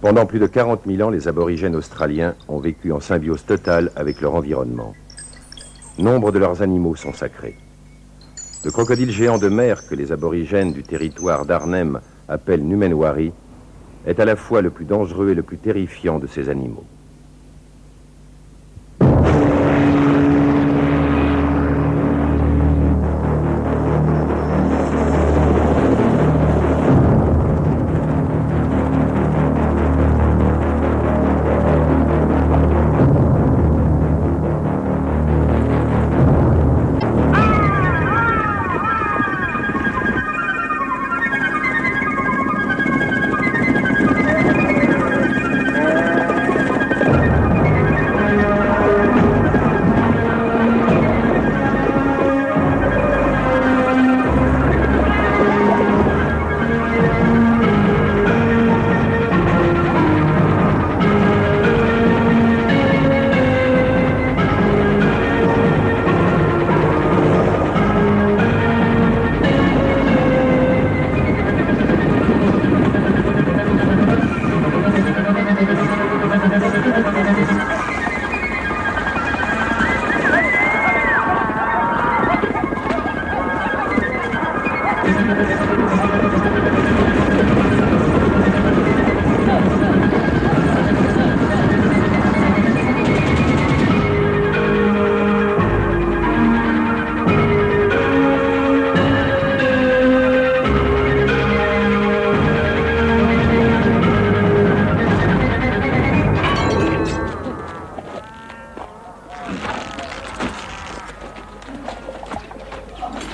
Pendant plus de 40 000 ans, les aborigènes australiens ont vécu en symbiose totale avec leur environnement. Nombre de leurs animaux sont sacrés. Le crocodile géant de mer que les aborigènes du territoire d'Arnhem appellent Numenwari est à la fois le plus dangereux et le plus terrifiant de ces animaux.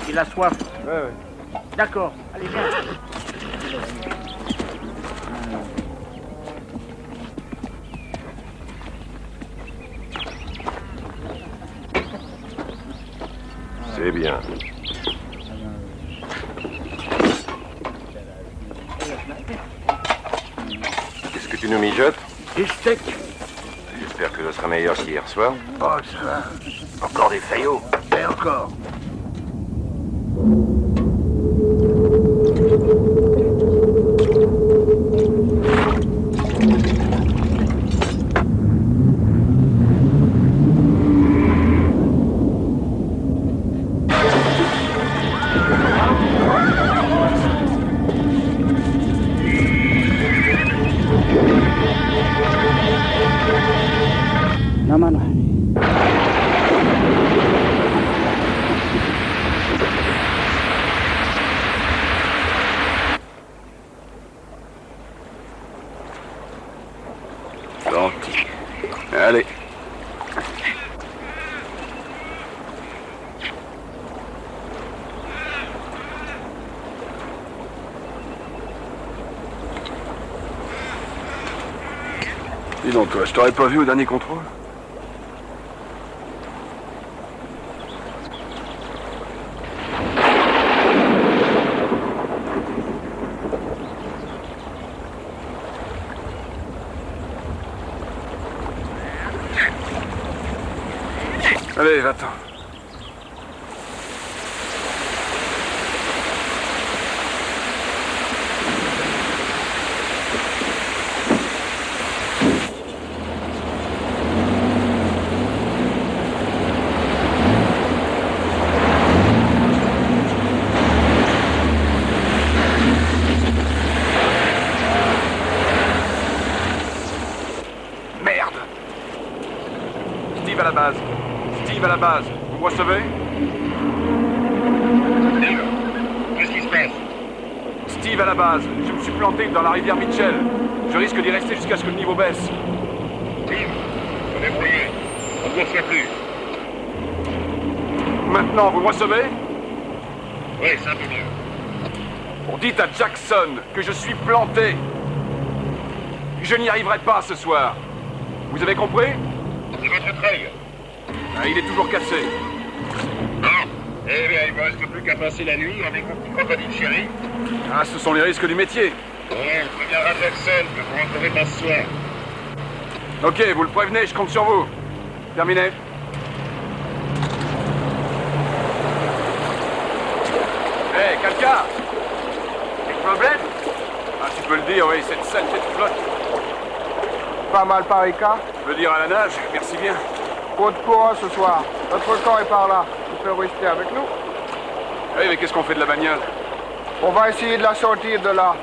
Il a soif. Ouais. D'accord, allez, viens. C'est bien. Qu'est-ce que tu nous mijotes? Des steaks. J'espère que ce sera meilleur qu'hier soir. Oh, ça va. Encore des faillots. Et encore. Gentil. Allez. Dis donc, toi, je t'aurais pas vu au dernier contrôle? Allez, va-t'en. Merde! Steve à la base. Steve à la base. Vous me recevez? Qu'est-ce qui se passe? Steve à la base. Je me suis planté dans la rivière Mitchell. Je risque d'y rester jusqu'à ce que le niveau baisse. Steve, vous débrouillez. On ne vous reçoit plus. Maintenant, vous me recevez? Oui, c'est un peu mieux. On dit à Jackson que je suis planté. Je n'y arriverai pas ce soir. Vous avez compris? C'est votre treuil. Ah, il est toujours cassé. Non. Eh bien, il ne me reste plus qu'à passer la nuit avec mon petit crocodile chéri. Ah, ce sont les risques du métier. Bon, on préviendra Jackson que vous rentrerez pas ce soir. Ok, vous le prévenez, je compte sur vous. Terminé. Hé, quelqu'un? Quel problème? Ah, tu peux le dire, oui, cette saleté de flotte. Pas mal par écart. Je veux dire à la nage, merci bien. Pas de courant ce soir. Notre camp est par là. Tu peux rester avec nous. Oui, mais qu'est-ce qu'on fait de la bagnole? On va essayer de la sortir de là.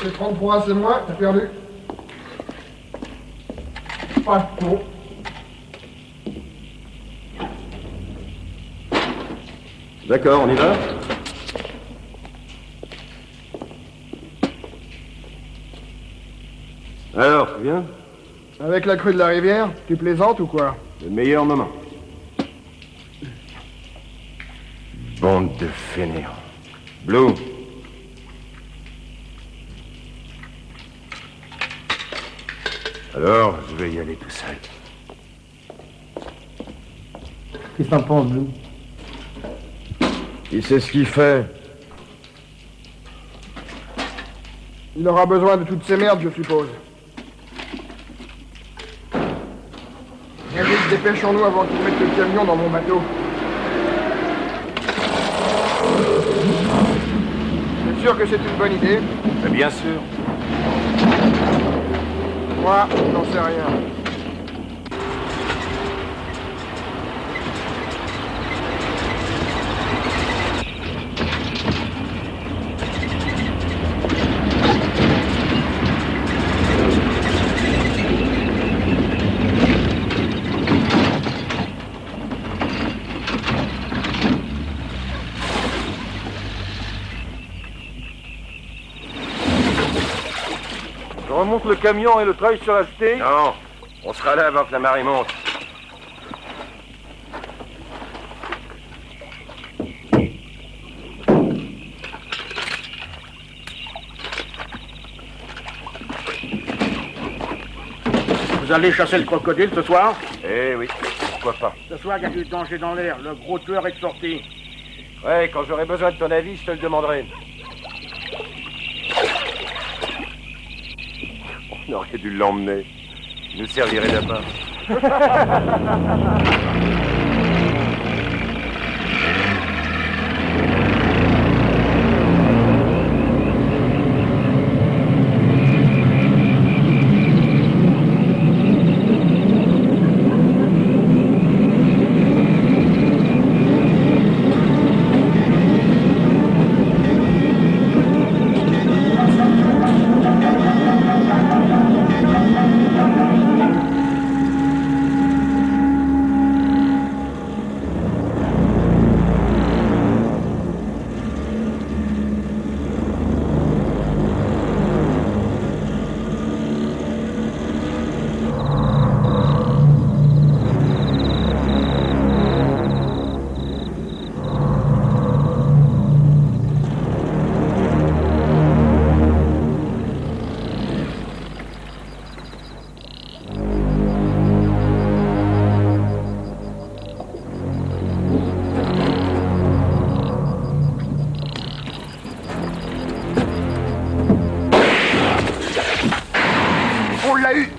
C'est 30 points, c'est moi, t'as perdu. Pas de peau. D'accord, on y va? Alors, tu viens? Avec la crue de la rivière, tu plaisantes ou quoi? Le meilleur moment. Bande de fainéants. Blue. Alors, je vais y aller tout seul. Qu'est-ce que t'en penses, Blue? Il sait ce qu'il fait. Il aura besoin de toutes ces merdes, je suppose. Bien vite, dépêchons-nous avant qu'ils mettent le camion dans mon bateau. C'est sûr que c'est une bonne idée? Mais bien sûr. Moi, j'en sais rien. Je remonte le camion et le treuil sur la jetée? Non, on sera là avant que la marée monte. Vous allez chasser le crocodile ce soir? Eh oui, pourquoi pas. Ce soir, il y a du danger dans l'air. Le gros tueur est sorti. Ouais, quand j'aurai besoin de ton avis, je te le demanderai. On aurait dû l'emmener. Il nous servirait d'appât. On l'a eu!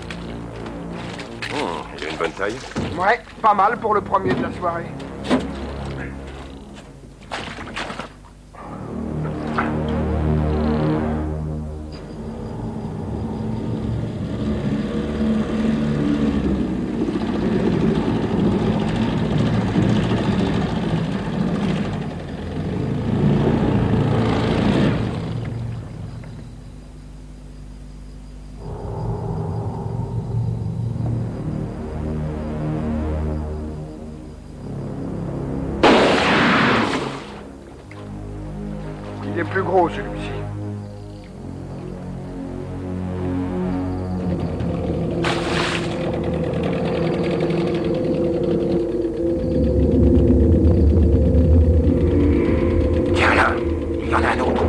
Il a une bonne taille. Ouais, pas mal pour le premier de la soirée. gros, celui-ci. Tiens là, il y en a un autre.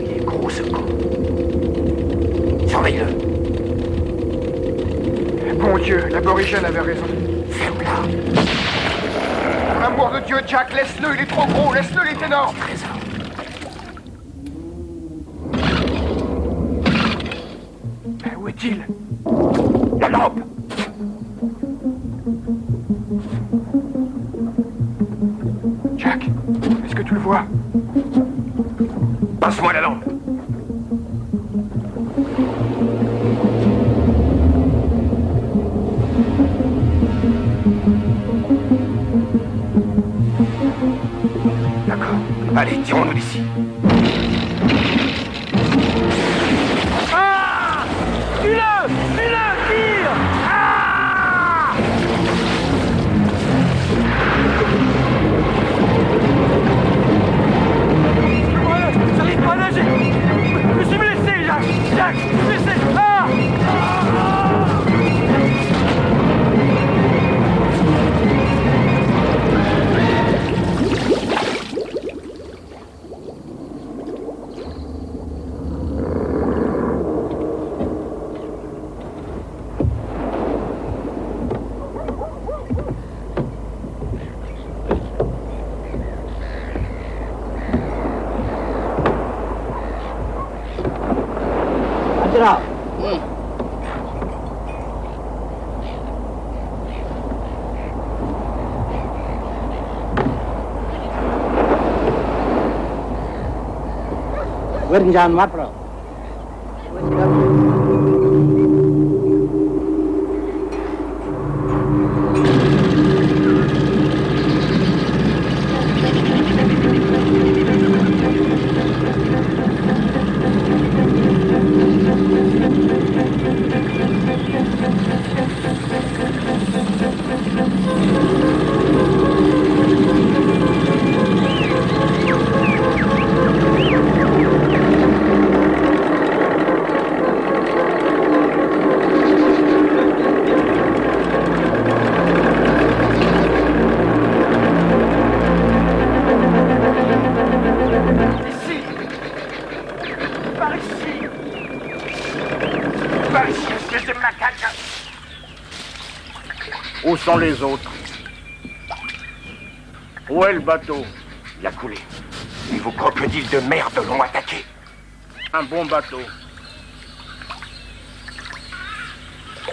Il est gros ce con. Surveille-le. Bon Dieu, l'aborigène avait raison. Ferme-la. Pour l'amour de Dieu, Jack, laisse-le, il est trop gros, laisse-le, il est énorme. Trésor. Mais où est-il? La lampe. Jack, est-ce que tu le vois? Passe-moi la lampe. D'accord. Allez, tirons-nous d'ici. Ah! Tue-le! Tue-le! Tire! Ah! J'arrive pas à nager! Je me suis blessé, Jacques! Jacques! Je me suis blessé! Ah! Jangan mapro. Où sont les autres? Où est le bateau? Il a coulé. Et vos crocodiles de merde l'ont attaqué. Un bon bateau.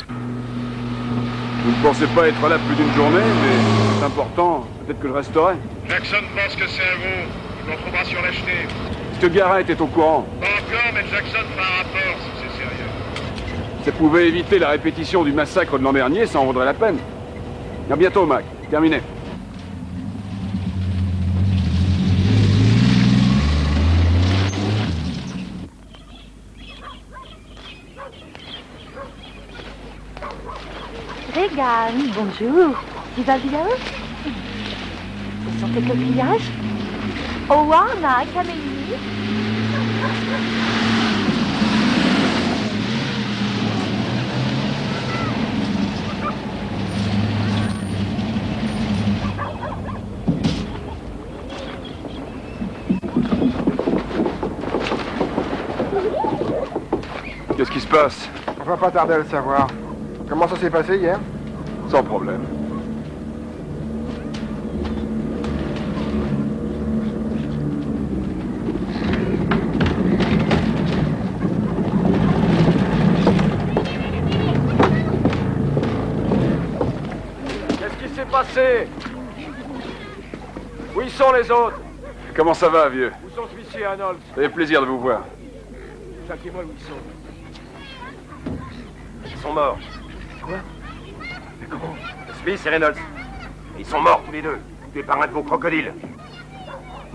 Vous ne pensez pas être là plus d'une journée, mais c'est important. Peut-être que je resterai. Jackson pense que c'est un gros. Il m'en trouvera sur l'acheter. Est-ce que Garrett est au courant? Pas encore, mais Jackson fera un rapport si c'est sérieux. Ça pouvait éviter la répétition du massacre de l'an dernier, ça en vaudrait la peine. À bientôt, Mac. Terminé. Regan, bonjour. Tu vas bien? Ce sont tes coquillages? Oana, Camélie. Qu'est-ce qui se passe? On va pas tarder à le savoir. Comment ça s'est passé hier? Sans problème. Qu'est-ce qui s'est passé? Où y sont les autres? Comment ça va, vieux? Où sont Smith et Arnold? Ça fait plaisir de vous voir. Jack et moi, où ils sont? Ils sont morts. Quoi? Mais comment? Smith et Reynolds. Ils sont morts tous les deux. Tués par un de vos crocodiles.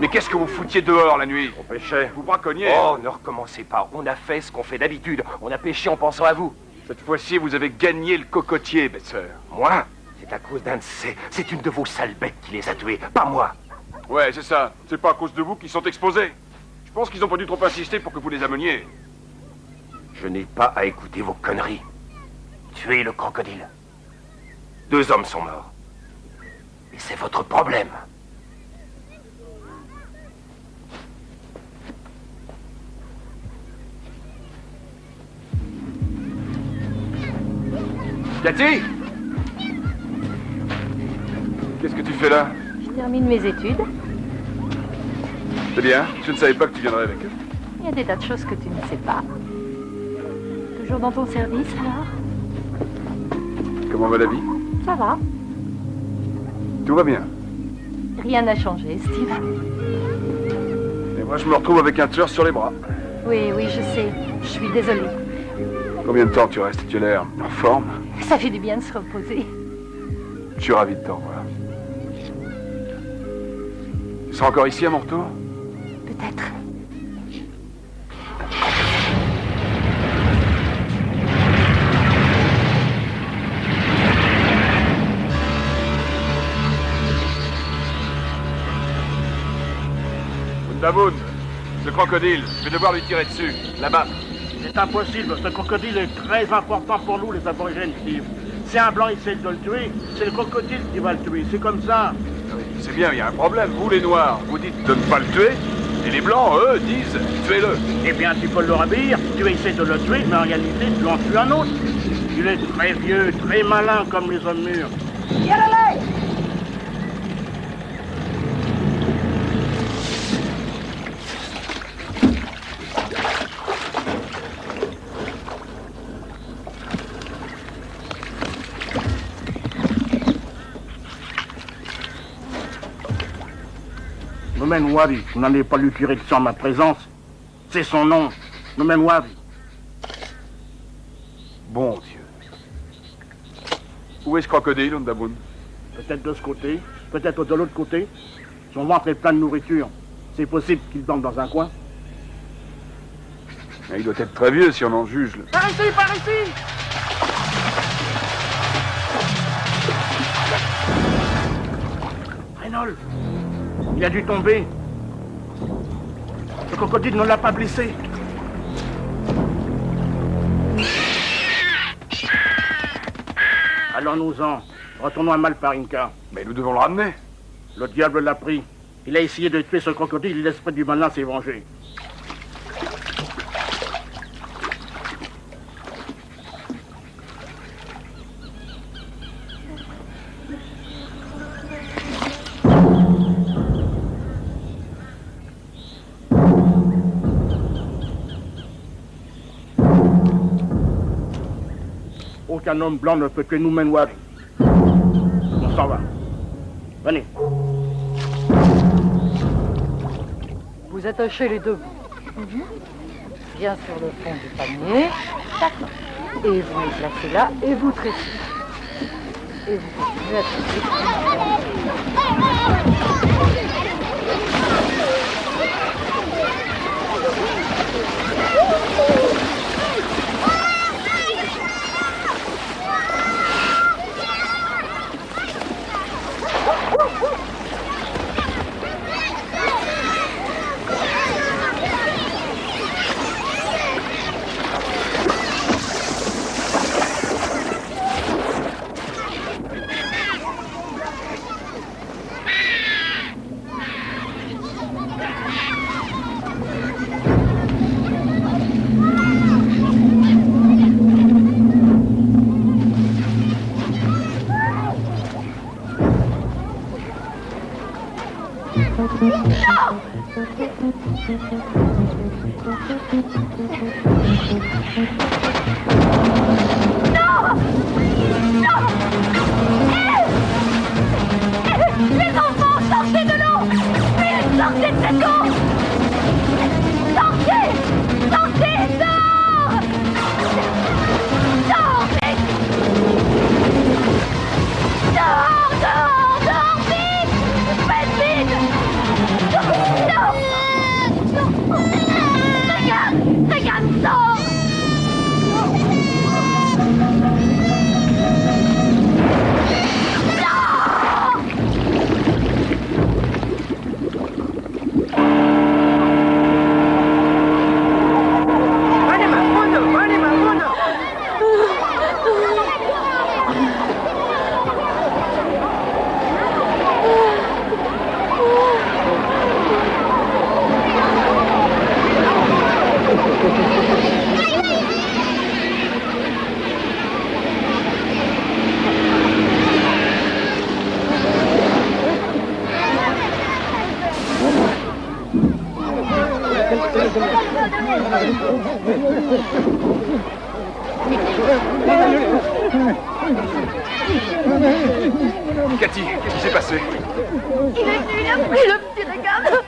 Mais qu'est-ce que vous foutiez dehors la nuit? On pêchait. Vous braconniez? Oh, ne recommencez pas. On a fait ce qu'on fait d'habitude. On a pêché en pensant à vous. Cette fois-ci, vous avez gagné le cocotier, bête sœur. Moi? C'est à cause d'un de ces... C'est une de vos sales bêtes qui les a tués, pas moi. Ouais, c'est ça. C'est pas à cause de vous qu'ils sont exposés. Je pense qu'ils ont pas dû trop insister pour que vous les ameniez. Je n'ai pas à écouter vos conneries. Tuez le crocodile. 2 hommes sont morts. Et c'est votre problème. Cathy? Qu'est-ce que tu fais là? Je termine mes études. C'est bien, je ne savais pas que tu viendrais avec eux. Il y a des tas de choses que tu ne sais pas. Toujours dans ton service, alors? Comment va la vie? Ça va. Tout va bien. Rien n'a changé, Steve. Et moi, je me retrouve avec un tueur sur les bras. Oui, oui, je sais. Je suis désolée. Combien de temps tu restes? Tu as l'air en forme. Ça fait du bien de se reposer. Je suis ravi de t'en voir. Tu seras encore ici à mon retour? Peut-être. Bundaboun, ce crocodile, je vais devoir lui tirer dessus, là-bas. C'est impossible, ce crocodile est très important pour nous, les aborigènes, Steve. Si un blanc essaie de le tuer, c'est le crocodile qui va le tuer, c'est comme ça. Oui, c'est bien, il y a un problème. Vous, les Noirs, vous dites de ne pas le tuer, et les Blancs, eux, disent tuez-le. Eh bien, tu peux le rabire, tu essaies de le tuer, mais en réalité, tu en tues un autre. Il est très vieux, très malin, comme les hommes mûrs. Noumen Wari, vous n'allez pas lui tirer dessus en ma présence. C'est son nom, Noumen Wari. Bon Dieu. Où est ce crocodile, Bundaboun? Peut-être de ce côté, peut-être de l'autre côté. Son ventre est plein de nourriture. C'est possible qu'il dorme dans un coin. Il doit être très vieux si on en juge. Par ici, par ici! Reynolds, il a dû tomber. Le crocodile ne l'a pas blessé. Allons-nous-en. Retournons à Malparinka. Mais nous devons le ramener. Le diable l'a pris. Il a essayé de tuer ce crocodile, l'esprit du malin s'est vengé. Aucun homme blanc ne peut tuer Noumen Wari. On s'en va. Venez. Vous attachez les deux bouts. Bien sur le fond du panier. D'accord. Et vous les placez là et vous tressez. Et vous continuez à tresser. Les enfants, sortez de l'eau! Vite, sortez de cette eau! Sortez! Sortez! Dehors! Dehors, vite! Dehors, dehors, dehors, vite! Faites vite! Non! Cathy, qu'est-ce qui s'est passé? Il est venu, il a pris le petit regarde.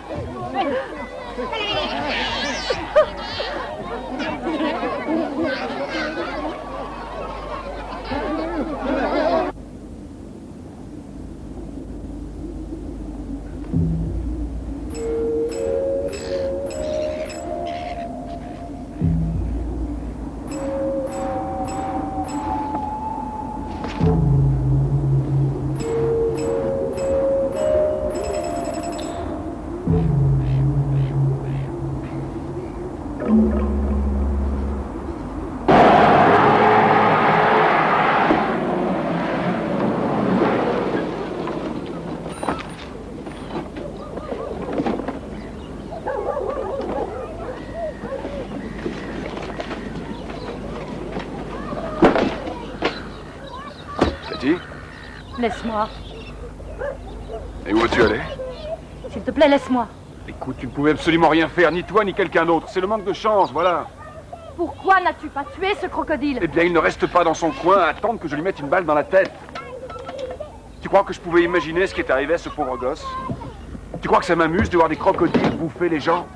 Laisse-moi. Et où veux-tu aller? S'il te plaît, laisse-moi. Écoute, tu ne pouvais absolument rien faire, ni toi ni quelqu'un d'autre. C'est le manque de chance, voilà. Pourquoi n'as-tu pas tué ce crocodile? Eh bien, il ne reste pas dans son coin à attendre que je lui mette une balle dans la tête. Tu crois que je pouvais imaginer ce qui est arrivé à ce pauvre gosse? Tu crois que ça m'amuse de voir des crocodiles bouffer les gens?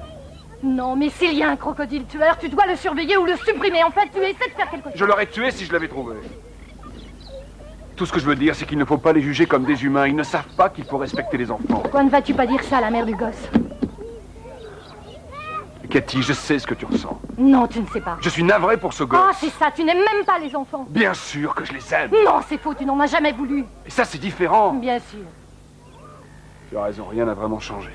Non, mais s'il y a un crocodile tueur, tu dois le surveiller ou le supprimer. En fait, tu essaies de faire quelque chose. Je l'aurais tué si je l'avais trouvé. Tout ce que je veux dire, c'est qu'il ne faut pas les juger comme des humains. Ils ne savent pas qu'il faut respecter les enfants. Pourquoi ne vas-tu pas dire ça à la mère du gosse? Cathy, je sais ce que tu ressens. Non, tu ne sais pas. Je suis navré pour ce gosse. Oh, c'est ça, tu n'aimes même pas les enfants. Bien sûr que je les aime. Non, c'est faux, tu n'en as jamais voulu. Et ça, c'est différent. Bien sûr. Tu as raison, rien n'a vraiment changé.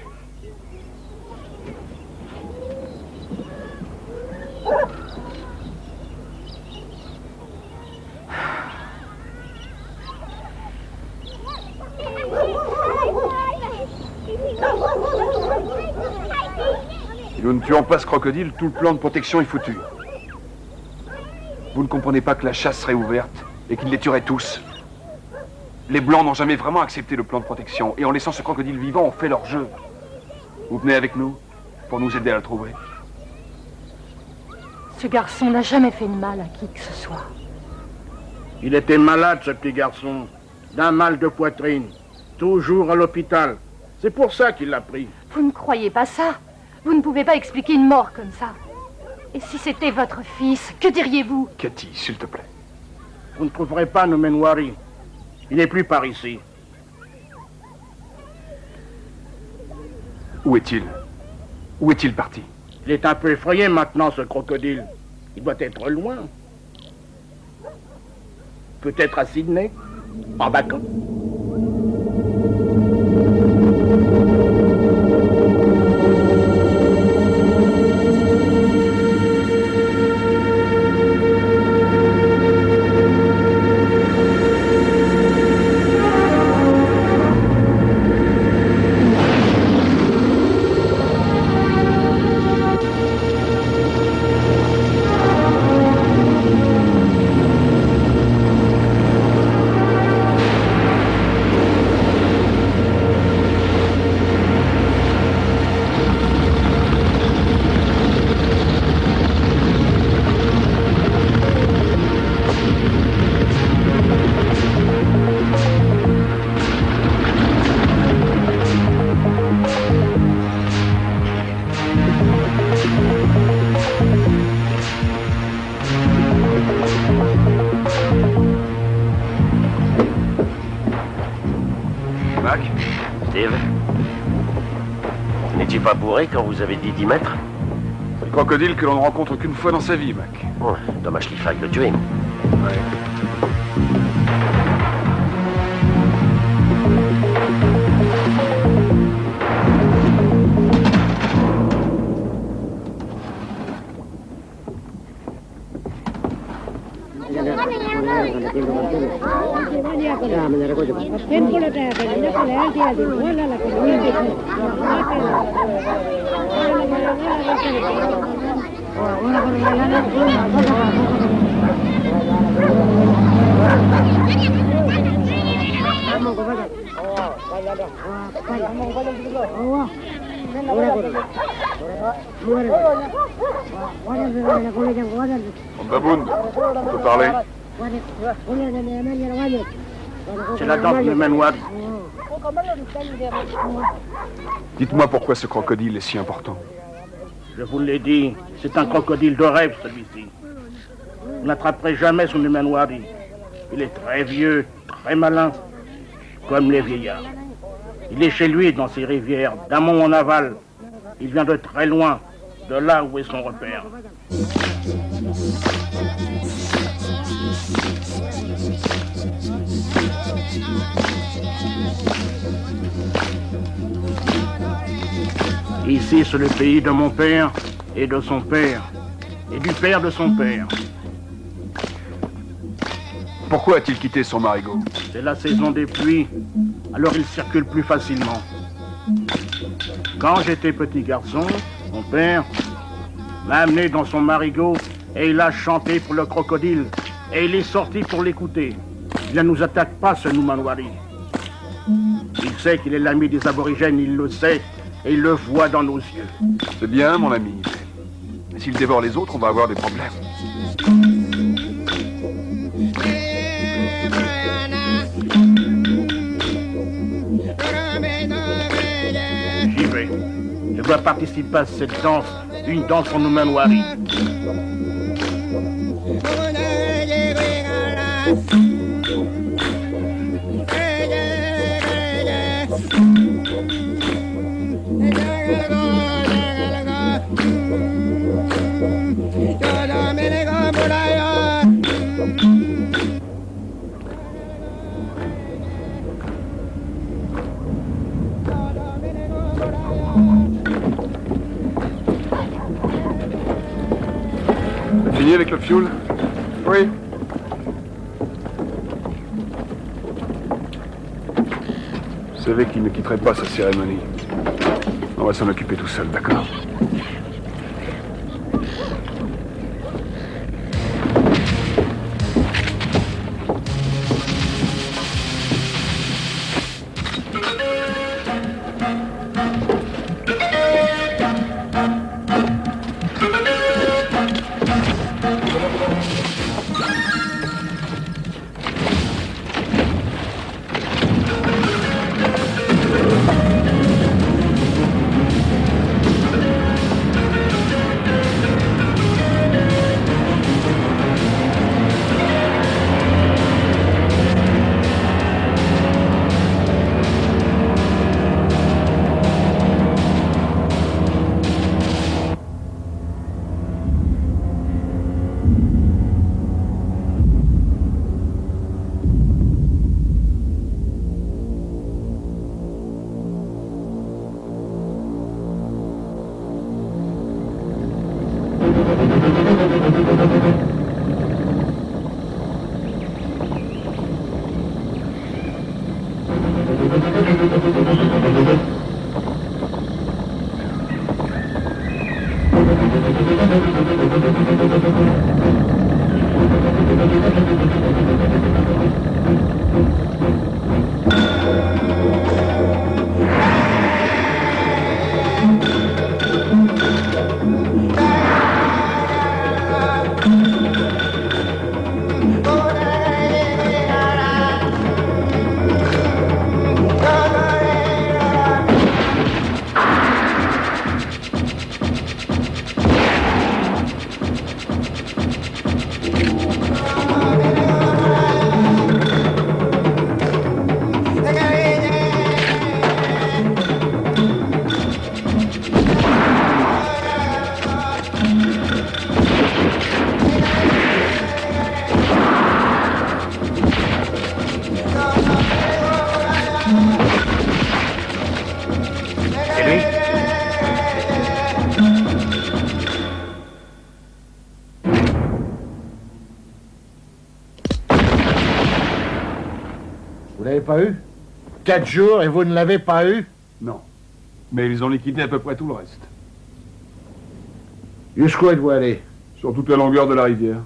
Si nous ne tuons pas ce crocodile, tout le plan de protection est foutu. Vous ne comprenez pas que la chasse serait ouverte et qu'il les tuerait tous. Les Blancs n'ont jamais vraiment accepté le plan de protection et en laissant ce crocodile vivant, on fait leur jeu. Vous venez avec nous pour nous aider à le trouver. Ce garçon n'a jamais fait de mal à qui que ce soit. Il était malade, ce petit garçon. D'un mal de poitrine. Toujours à l'hôpital. C'est pour ça qu'il l'a pris. Vous ne croyez pas ça? Vous ne pouvez pas expliquer une mort comme ça. Et si c'était votre fils, que diriez-vous? Cathy, s'il te plaît. Vous ne trouverez pas Noumenwari. Il n'est plus par ici. Où est-il? Où est-il parti? Il est un peu effrayé maintenant, ce crocodile. Il doit être loin. Peut-être à Sydney, en vacances. Steve, n'étiez pas bourré quand vous avez dit 10 mètres? C'est le crocodile que l'on ne rencontre qu'une fois dans sa vie, Mac. Oh, dommage qu'il faille le tuer. Ouais. On baboune, on peut parler. C'est la danse de Menouari. Dites-moi pourquoi ce crocodile est si important. Je vous l'ai dit, c'est un crocodile de rêve, celui-ci. Vous n'attraperez jamais son Menouari. Il est très vieux, très malin, comme les vieillards. Il est chez lui, dans ses rivières, d'amont en aval. Il vient de très loin, de là où est son repère. Ici, c'est le pays de mon père et de son père, et du père de son père. Pourquoi a-t-il quitté son marigot? C'est la saison des pluies, alors il circule plus facilement. Quand j'étais petit garçon, mon père m'a amené dans son marigot et il a chanté pour le crocodile et il est sorti pour l'écouter. Il ne nous attaque pas, ce Noumanwari. Il sait qu'il est l'ami des aborigènes, il le sait et il le voit dans nos yeux. C'est bien, mon ami. Mais s'il dévore les autres, on va avoir des problèmes. J'y vais. Je dois participer à cette danse, une danse pour Noumanwari. C'est fini avec le fioul? Oui. Vous savez qu'il ne quitterait pas sa cérémonie. On va s'en occuper tout seul, d'accord? Vous l'avez pas eu? 4 jours et vous ne l'avez pas eu? Non. Mais ils ont liquidé à peu près tout le reste. Jusqu'où êtes-vous allé? Sur toute la longueur de la rivière.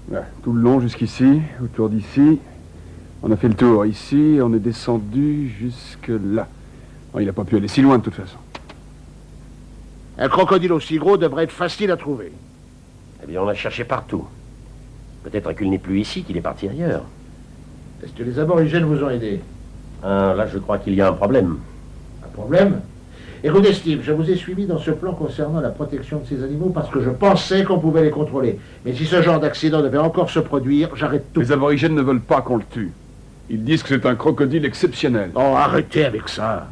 Voilà, tout le long jusqu'ici, autour d'ici. On a fait le tour ici, on est descendu jusque là. Bon, il n'a pas pu aller si loin de toute façon. Un crocodile aussi gros devrait être facile à trouver. Eh bien, on l'a cherché partout. Peut-être qu'il n'est plus ici, qu'il est parti ailleurs. Est-ce que les aborigènes vous ont aidé? Là, je crois qu'il y a un problème. Un problème? Écoutez, Steve, je vous ai suivi dans ce plan concernant la protection de ces animaux parce que je pensais qu'on pouvait les contrôler. Mais si ce genre d'accident devait encore se produire, j'arrête tout. Les aborigènes ne veulent pas qu'on le tue. Ils disent que c'est un crocodile exceptionnel. Oh, arrêtez avec ça.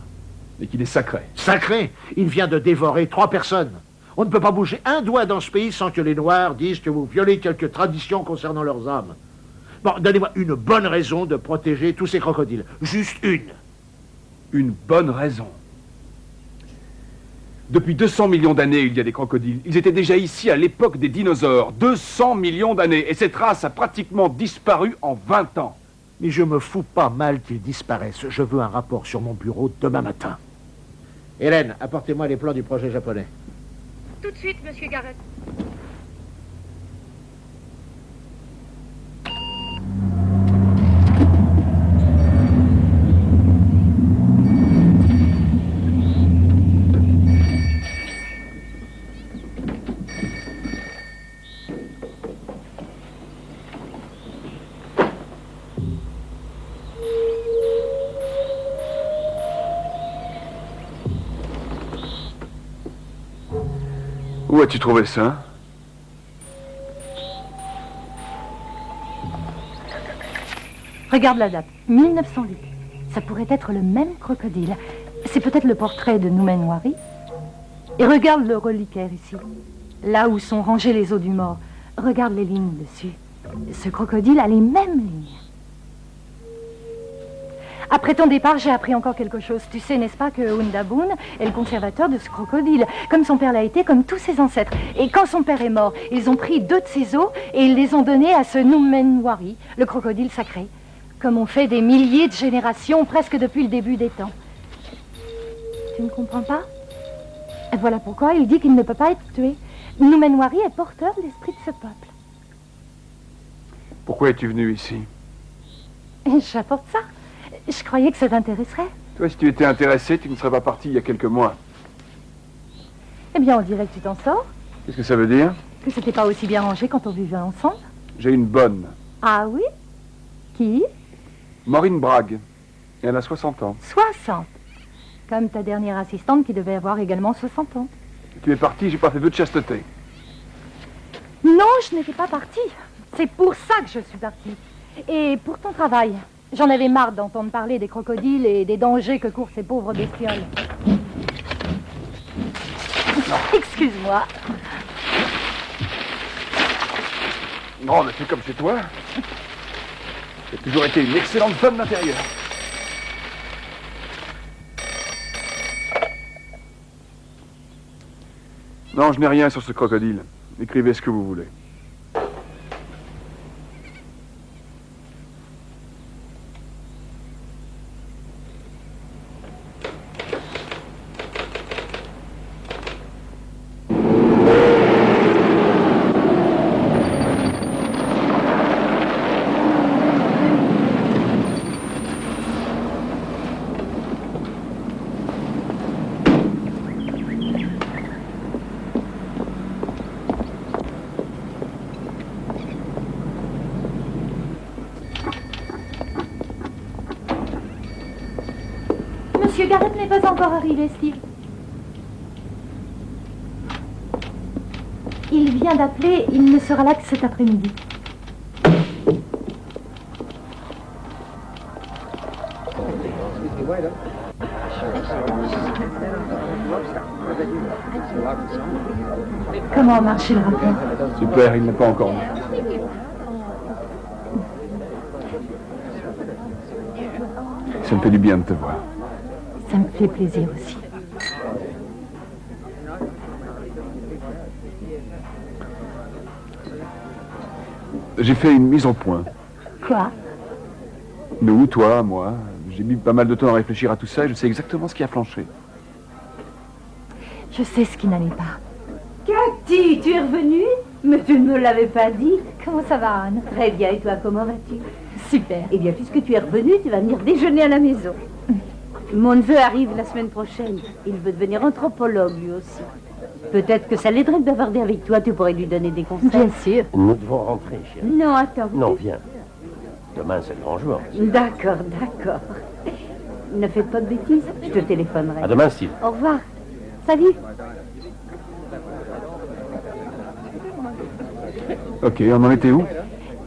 Et qu'il est sacré. Sacré? Il vient de dévorer 3 personnes. On ne peut pas bouger un doigt dans ce pays sans que les Noirs disent que vous violez quelques traditions concernant leurs âmes. Bon, donnez-moi une bonne raison de protéger tous ces crocodiles. Juste une. Une bonne raison. Depuis 200 millions d'années, il y a des crocodiles. Ils étaient déjà ici à l'époque des dinosaures. 200 millions d'années. Et cette race a pratiquement disparu en 20 ans. Mais je me fous pas mal qu'ils disparaissent. Je veux un rapport sur mon bureau demain matin. Hélène, apportez-moi les plans du projet japonais. Tout de suite, monsieur Garrett. Où as-tu trouvé ça? Regarde la date, 1908. Ça pourrait être le même crocodile. C'est peut-être le portrait de Noumenwari. Et regarde le reliquaire ici, là où sont rangés les os du mort. Regarde les lignes dessus. Ce crocodile a les mêmes lignes. Après ton départ, j'ai appris encore quelque chose. Tu sais, n'est-ce pas, que Undabun est le conservateur de ce crocodile, comme son père l'a été, comme tous ses ancêtres. Et quand son père est mort, ils ont pris 2 de ses os et ils les ont donnés à ce Noumenwari, le crocodile sacré, comme on fait des milliers de générations, presque depuis le début des temps. Tu ne comprends pas? Voilà pourquoi il dit qu'il ne peut pas être tué. Noumenwari est porteur de l'esprit de ce peuple. Pourquoi es-tu venu ici? Et j'apporte ça. Je croyais que ça t'intéresserait. Toi, si tu étais intéressé, tu ne serais pas parti il y a quelques mois. Eh bien, on dirait que tu t'en sors. Qu'est-ce que ça veut dire? Que c'était pas aussi bien rangé quand on vivait ensemble. J'ai une bonne. Ah oui? Qui? Maureen Bragg. Et elle a 60 ans. 60. Comme ta dernière assistante qui devait avoir également 60 ans. Tu es parti, j'ai pas fait vœu de chasteté. Non, je n'étais pas partie. C'est pour ça que je suis partie. Et pour ton travail. J'en avais marre d'entendre parler des crocodiles et des dangers que courent ces pauvres bestioles. Excuse-moi. Non, mais fais comme chez toi. Tu as toujours été une excellente femme d'intérieur. Non, je n'ai rien sur ce crocodile. Écrivez ce que vous voulez. Monsieur Garrett n'est pas encore arrivé, Steve. Il vient d'appeler, il ne sera là que cet après-midi. Comment a marché le rapport? Super, il n'est pas encore là. Ça me fait du bien de te voir. Ça me fait plaisir aussi. J'ai fait une mise au point. Quoi? Nous, toi, moi. J'ai mis pas mal de temps à réfléchir à tout ça et je sais exactement ce qui a flanché. Je sais ce qui n'allait pas. Cathy, tu es revenue? Mais tu ne me l'avais pas dit. Comment ça va, Anne? Très bien, et toi, comment vas-tu? Super. Eh bien, puisque tu es revenue, tu vas venir déjeuner à la maison. Mon neveu arrive la semaine prochaine. Il veut devenir anthropologue, lui aussi. Peut-être que ça l'aiderait de bavarder avec toi, tu pourrais lui donner des conseils. Bien sûr. Nous devons rentrer, chérie. Non, attends. Non, viens. Demain, c'est le grand jour. D'accord, d'accord. Ne faites pas de bêtises, je te téléphonerai. À demain, Steve. Au revoir. Salut. Ok, on en était où?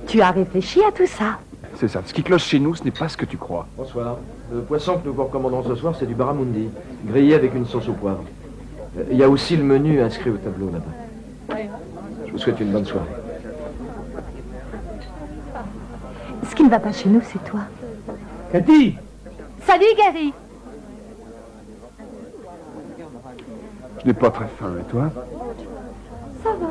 Tu as réfléchi à tout ça. C'est ça. Ce qui cloche chez nous, ce n'est pas ce que tu crois. Bonsoir. Le poisson que nous vous recommandons ce soir, c'est du barramundi, grillé avec une sauce au poivre. Il y a aussi le menu inscrit au tableau là-bas. Je vous souhaite une bonne soirée. Ce qui ne va pas chez nous, c'est toi. Cathy! Salut, Gary. Je n'ai pas très faim, et toi? Ça va?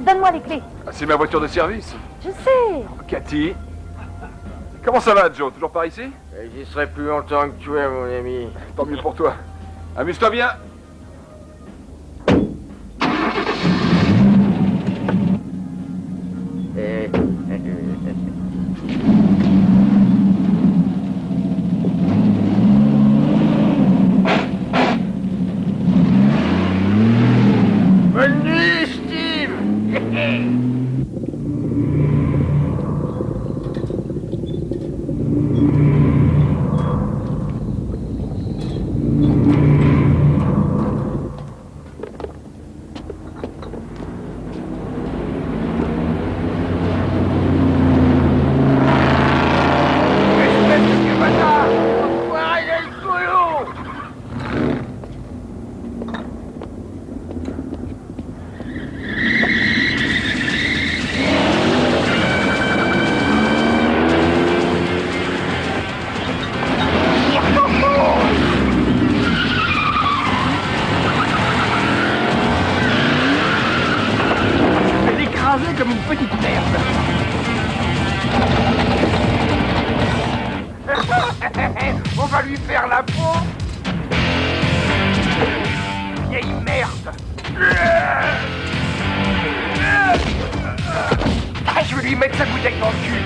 Donne-moi les clés. Ah, c'est ma voiture de service. Je sais. Cathy. Comment ça va, Joe? Toujours par ici? J'y serai plus longtemps que toi, mon ami. Tant mieux pour toi. Amuse-toi bien. Bonne nuit, Steve. Comme une petite merde. On va lui faire la peau. Vieille merde. Je vais lui mettre sa bouteille dans le cul.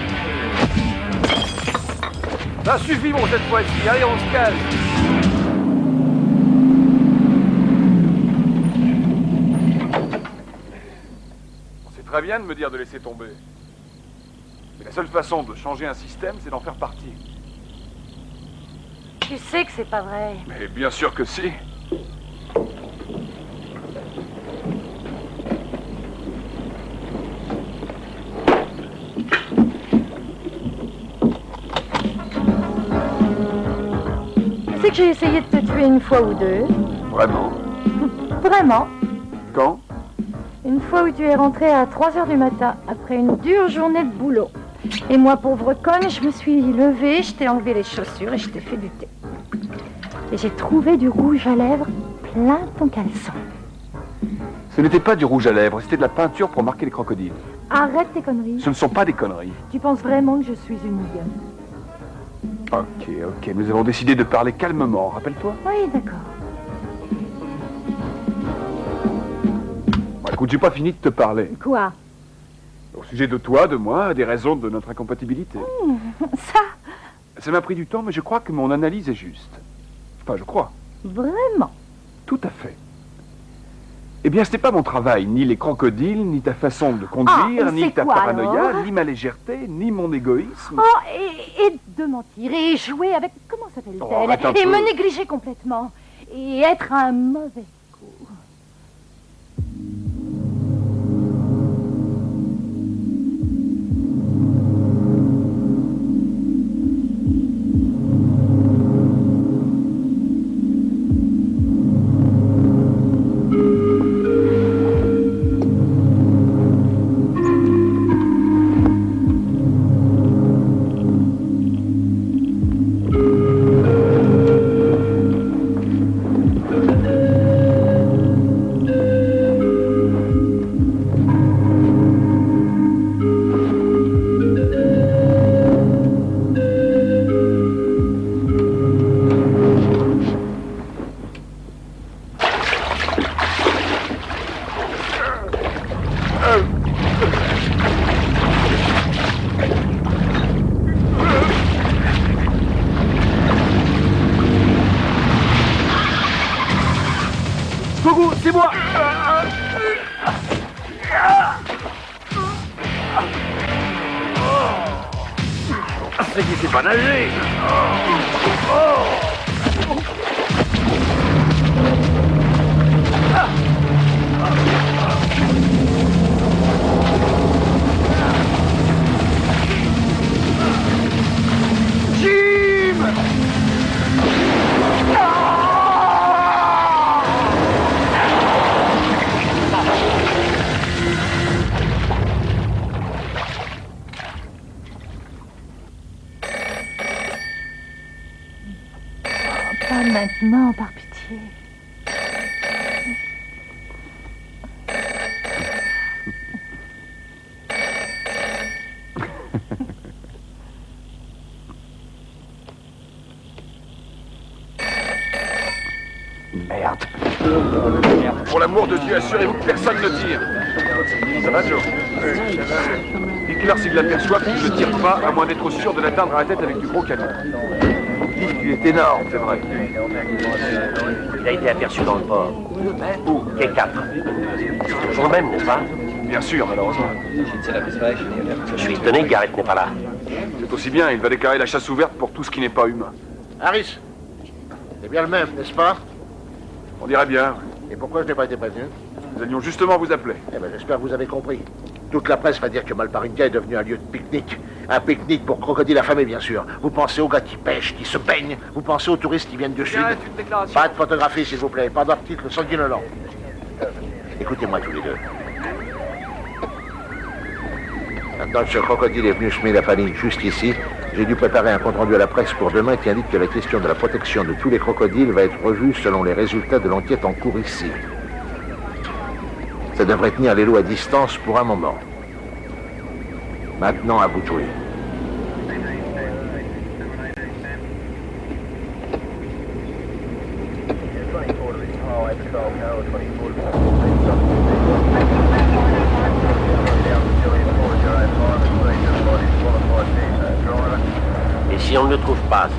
Ça suffit bon cette fois-ci. Allez, on se calme. Très bien de me dire de laisser tomber. Mais la seule façon de changer un système, c'est d'en faire partie. Tu sais que c'est pas vrai. Mais bien sûr que si. Tu sais que j'ai essayé de te tuer une fois ou deux. Vraiment? Vraiment. Quand? Une fois où tu es rentré à 3h du matin, après une dure journée de boulot. Et moi, pauvre conne, je me suis levée, je t'ai enlevé les chaussures et je t'ai fait du thé. Et j'ai trouvé du rouge à lèvres plein ton caleçon. Ce n'était pas du rouge à lèvres, c'était de la peinture pour marquer les crocodiles. Arrête tes conneries. Ce ne sont pas des conneries. Tu penses vraiment que je suis une mignonne? Ok, nous avons décidé de parler calmement, rappelle-toi. Oui, d'accord. Bon, écoute, j'ai pas fini de te parler. Quoi? Au sujet de toi, de moi, des raisons de notre incompatibilité. Ça? Ça m'a pris du temps, mais je crois que mon analyse est juste. Enfin, je crois. Vraiment? Tout à fait. Eh bien, ce n'est pas mon travail, ni les crocodiles, ni ta façon de conduire, ni ta paranoïa, ni ma légèreté, ni mon égoïsme. Oh, et de mentir, et jouer avec... Comment s'appelle-t-elle? Et me négliger complètement. Et être un mauvais coup. C'est qu'il sait pas nager. Jim! Pas maintenant, par pitié. Merde. Pour l'amour de Dieu, assurez-vous que personne ne tire. Ça va, Joe? Dites-leur s'ils l'aperçoivent qu'ils ne tirent pas, à moins d'être sûr de l'atteindre à la tête avec du gros canon. Il est énorme, c'est vrai. Il a été aperçu dans le port. Où? Quai 4. C'est toujours le même, n'est-ce pas? Bien sûr, malheureusement. Je suis étonné que Garrett n'est pas là. C'est aussi bien, il va déclarer la chasse ouverte pour tout ce qui n'est pas humain. Harris, c'est bien le même, n'est-ce pas? On dirait bien. Et pourquoi je n'ai pas été prévenu? Nous allions justement vous appeler. Eh bien, j'espère que vous avez compris. Toute la presse va dire que Malparinka est devenu un lieu de pique-nique. Un pique-nique pour crocodiles affamés, bien sûr. Vous pensez aux gars qui pêchent, qui se baignent. Vous pensez aux touristes qui viennent du sud. Pas de photographie, s'il vous plaît. Pas d'article sanguinolent. Écoutez-moi tous les deux. Maintenant que ce crocodile est venu semer la panique juste ici, j'ai dû préparer un compte-rendu à la presse pour demain qui indique que la question de la protection de tous les crocodiles va être revue selon les résultats de l'enquête en cours ici. Ça devrait tenir les lots à distance pour un moment. Maintenant, à vous de jouer. Et si on ne le trouve pas,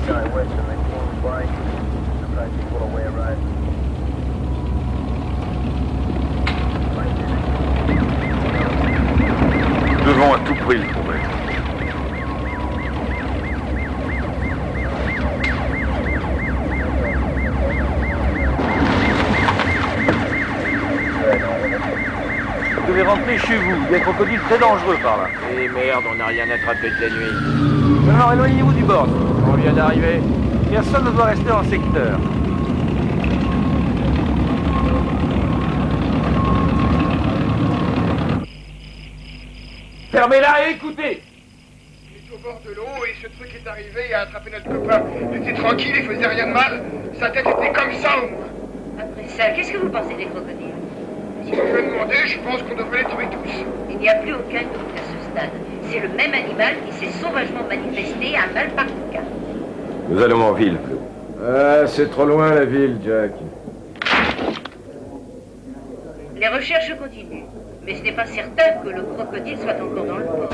Nous devons à tout prix le trouver. Vous devez rentrer chez vous. Il y a des crocodiles très dangereux par là. Et merde, on n'a rien attrapé de la nuit. Alors éloignez-vous du bord. On vient d'arriver. Personne ne doit rester dans le secteur. Fermez-la et écoutez. Il est au bord de l'eau et ce truc est arrivé et a attrapé notre copain. Il était tranquille, il faisait rien de mal. Sa tête était comme ça au moins. Après ça, qu'est-ce que vous pensez des crocodiles? Si je veux demander, je pense qu'on devrait les tuer tous. Il n'y a plus aucun doute à ce stade. C'est le même animal qui s'est sauvagement manifesté à Malparinka. Nous allons en ville, Flo. Ah, c'est trop loin la ville, Jack. Les recherches continuent, mais ce n'est pas certain que le crocodile soit encore dans le port.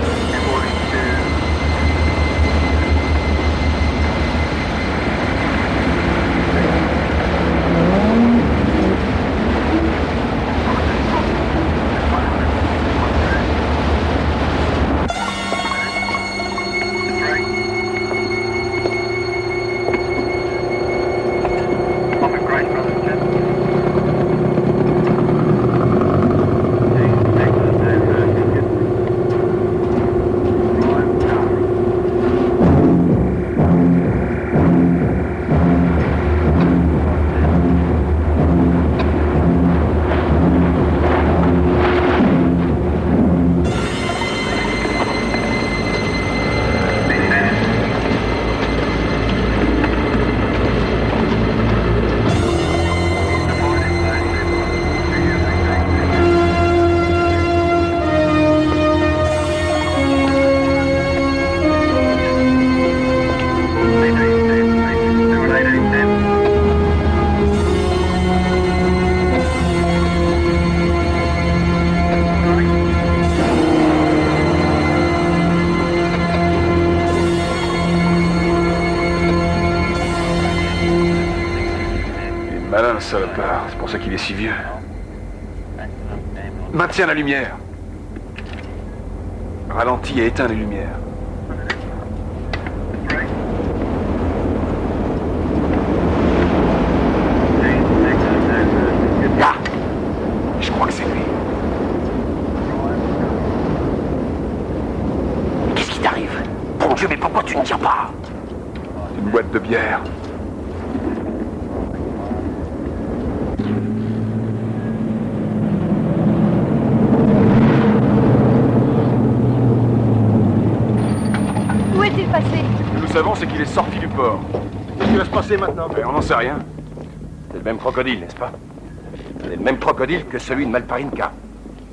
Malin, salopard. C'est pour ça qu'il est si vieux. Maintiens la lumière. Ralentis et éteins les lumières. Là! Je crois que c'est lui. Qu'est-ce qui t'arrive? Bon Dieu, mais pourquoi tu ne tiens pas? Une boîte de bière. Où est-il passé? Ce que nous savons, c'est qu'il est sorti du port. Qu'est-ce qui va se passer maintenant? Mais on n'en sait rien. C'est le même crocodile, n'est-ce pas? C'est le même crocodile que celui de Malparinka.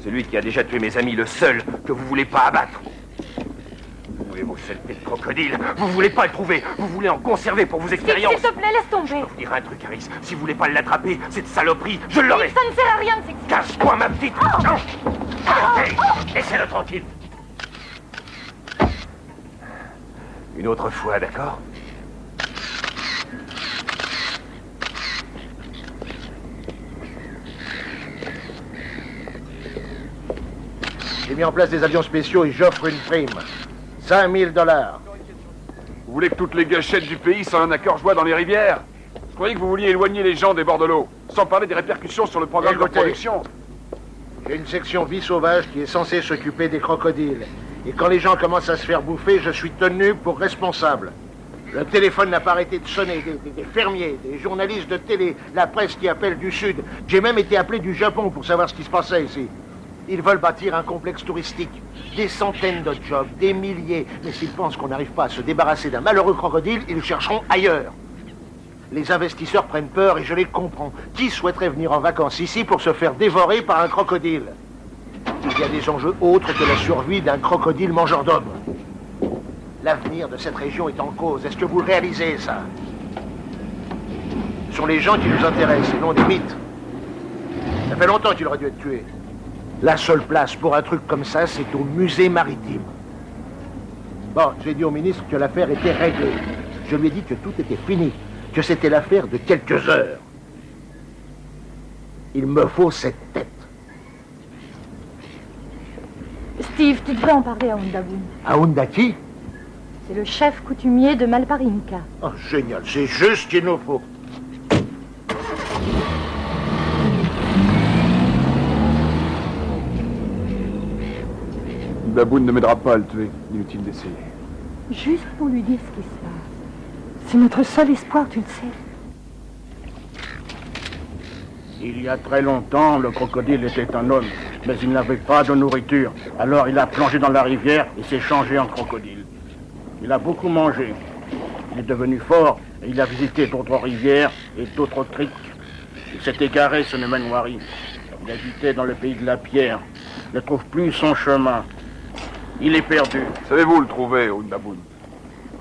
Celui qui a déjà tué mes amis, le seul que vous voulez pas abattre. Vous voulez vos saletés de crocodile. Vous voulez pas le trouver. Vous voulez en conserver pour vos expériences. S'il te plaît, laisse tomber. Je peux vous dire un truc, Harris. Si vous voulez pas l'attraper, cette saloperie, je l'aurai. Ça ne sert à rien de s'expliquer. Cache-toi, ma petite. Non. Arrêtez. Laissez-le tranquille. Une autre fois, d'accord? J'ai mis en place des avions spéciaux et j'offre une prime. 5000 $. Vous voulez que toutes les gâchettes du pays soient un accord joie dans les rivières? Je croyais que vous vouliez éloigner les gens des bords de l'eau, sans parler des répercussions sur le programme de production. J'ai une section vie sauvage qui est censée s'occuper des crocodiles. Et quand les gens commencent à se faire bouffer, je suis tenu pour responsable. Le téléphone n'a pas arrêté de sonner. Des fermiers, des journalistes de télé, la presse qui appelle du Sud. J'ai même été appelé du Japon pour savoir ce qui se passait ici. Ils veulent bâtir un complexe touristique. Des centaines de jobs, des milliers. Mais s'ils pensent qu'on n'arrive pas à se débarrasser d'un malheureux crocodile, ils le chercheront ailleurs. Les investisseurs prennent peur et je les comprends. Qui souhaiterait venir en vacances ici pour se faire dévorer par un crocodile? Il y a des enjeux autres que la survie d'un crocodile mangeur d'hommes. L'avenir de cette région est en cause. Est-ce que vous réalisez ça? Ce sont les gens qui nous intéressent et non des mythes. Ça fait longtemps qu'il aurait dû être tué. La seule place pour un truc comme ça, c'est au musée maritime. Bon, j'ai dit au ministre que l'affaire était réglée. Je lui ai dit que tout était fini, que c'était l'affaire de quelques heures. Il me faut cette tête. Steve, tu devrais en parler à Undabun. À Undaki? C'est le chef coutumier de Malparinka. Oh, génial, c'est juste ce qu'il nous faut. Baboun ne m'aidera pas à le tuer. Inutile d'essayer. Juste pour lui dire ce qui se passe. C'est notre seul espoir, tu le sais. Il y a très longtemps, le crocodile était un homme, mais il n'avait pas de nourriture. Alors il a plongé dans la rivière et s'est changé en crocodile. Il a beaucoup mangé. Il est devenu fort et il a visité d'autres rivières et d'autres criques. Il s'est égaré sur le Manwari. Il habitait dans le pays de la pierre. Il ne trouve plus son chemin. Il est perdu. Savez-vous le trouver, Undabun?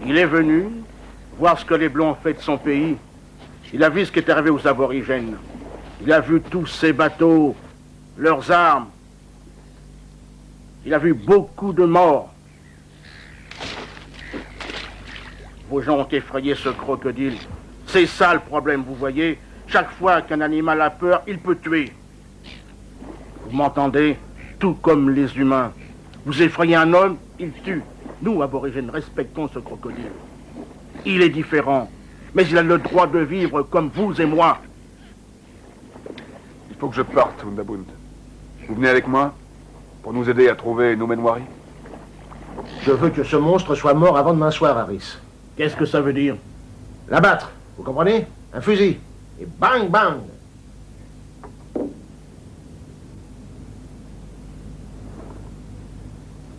Il est venu voir ce que les Blancs ont fait de son pays. Il a vu ce qui est arrivé aux aborigènes. Il a vu tous ces bateaux, leurs armes. Il a vu beaucoup de morts. Vos gens ont effrayé ce crocodile. C'est ça le problème, vous voyez. Chaque fois qu'un animal a peur, il peut tuer. Vous m'entendez? Tout comme les humains. Vous effrayez un homme, il tue. Nous, aborigènes, respectons ce crocodile. Il est différent, mais il a le droit de vivre comme vous et moi. Il faut que je parte, Undabun. Vous venez avec moi pour nous aider à trouver Noumenwari? Je veux que ce monstre soit mort avant demain soir, Harris. Qu'est-ce que ça veut dire? L'abattre, vous comprenez? Un fusil. Et bang, bang.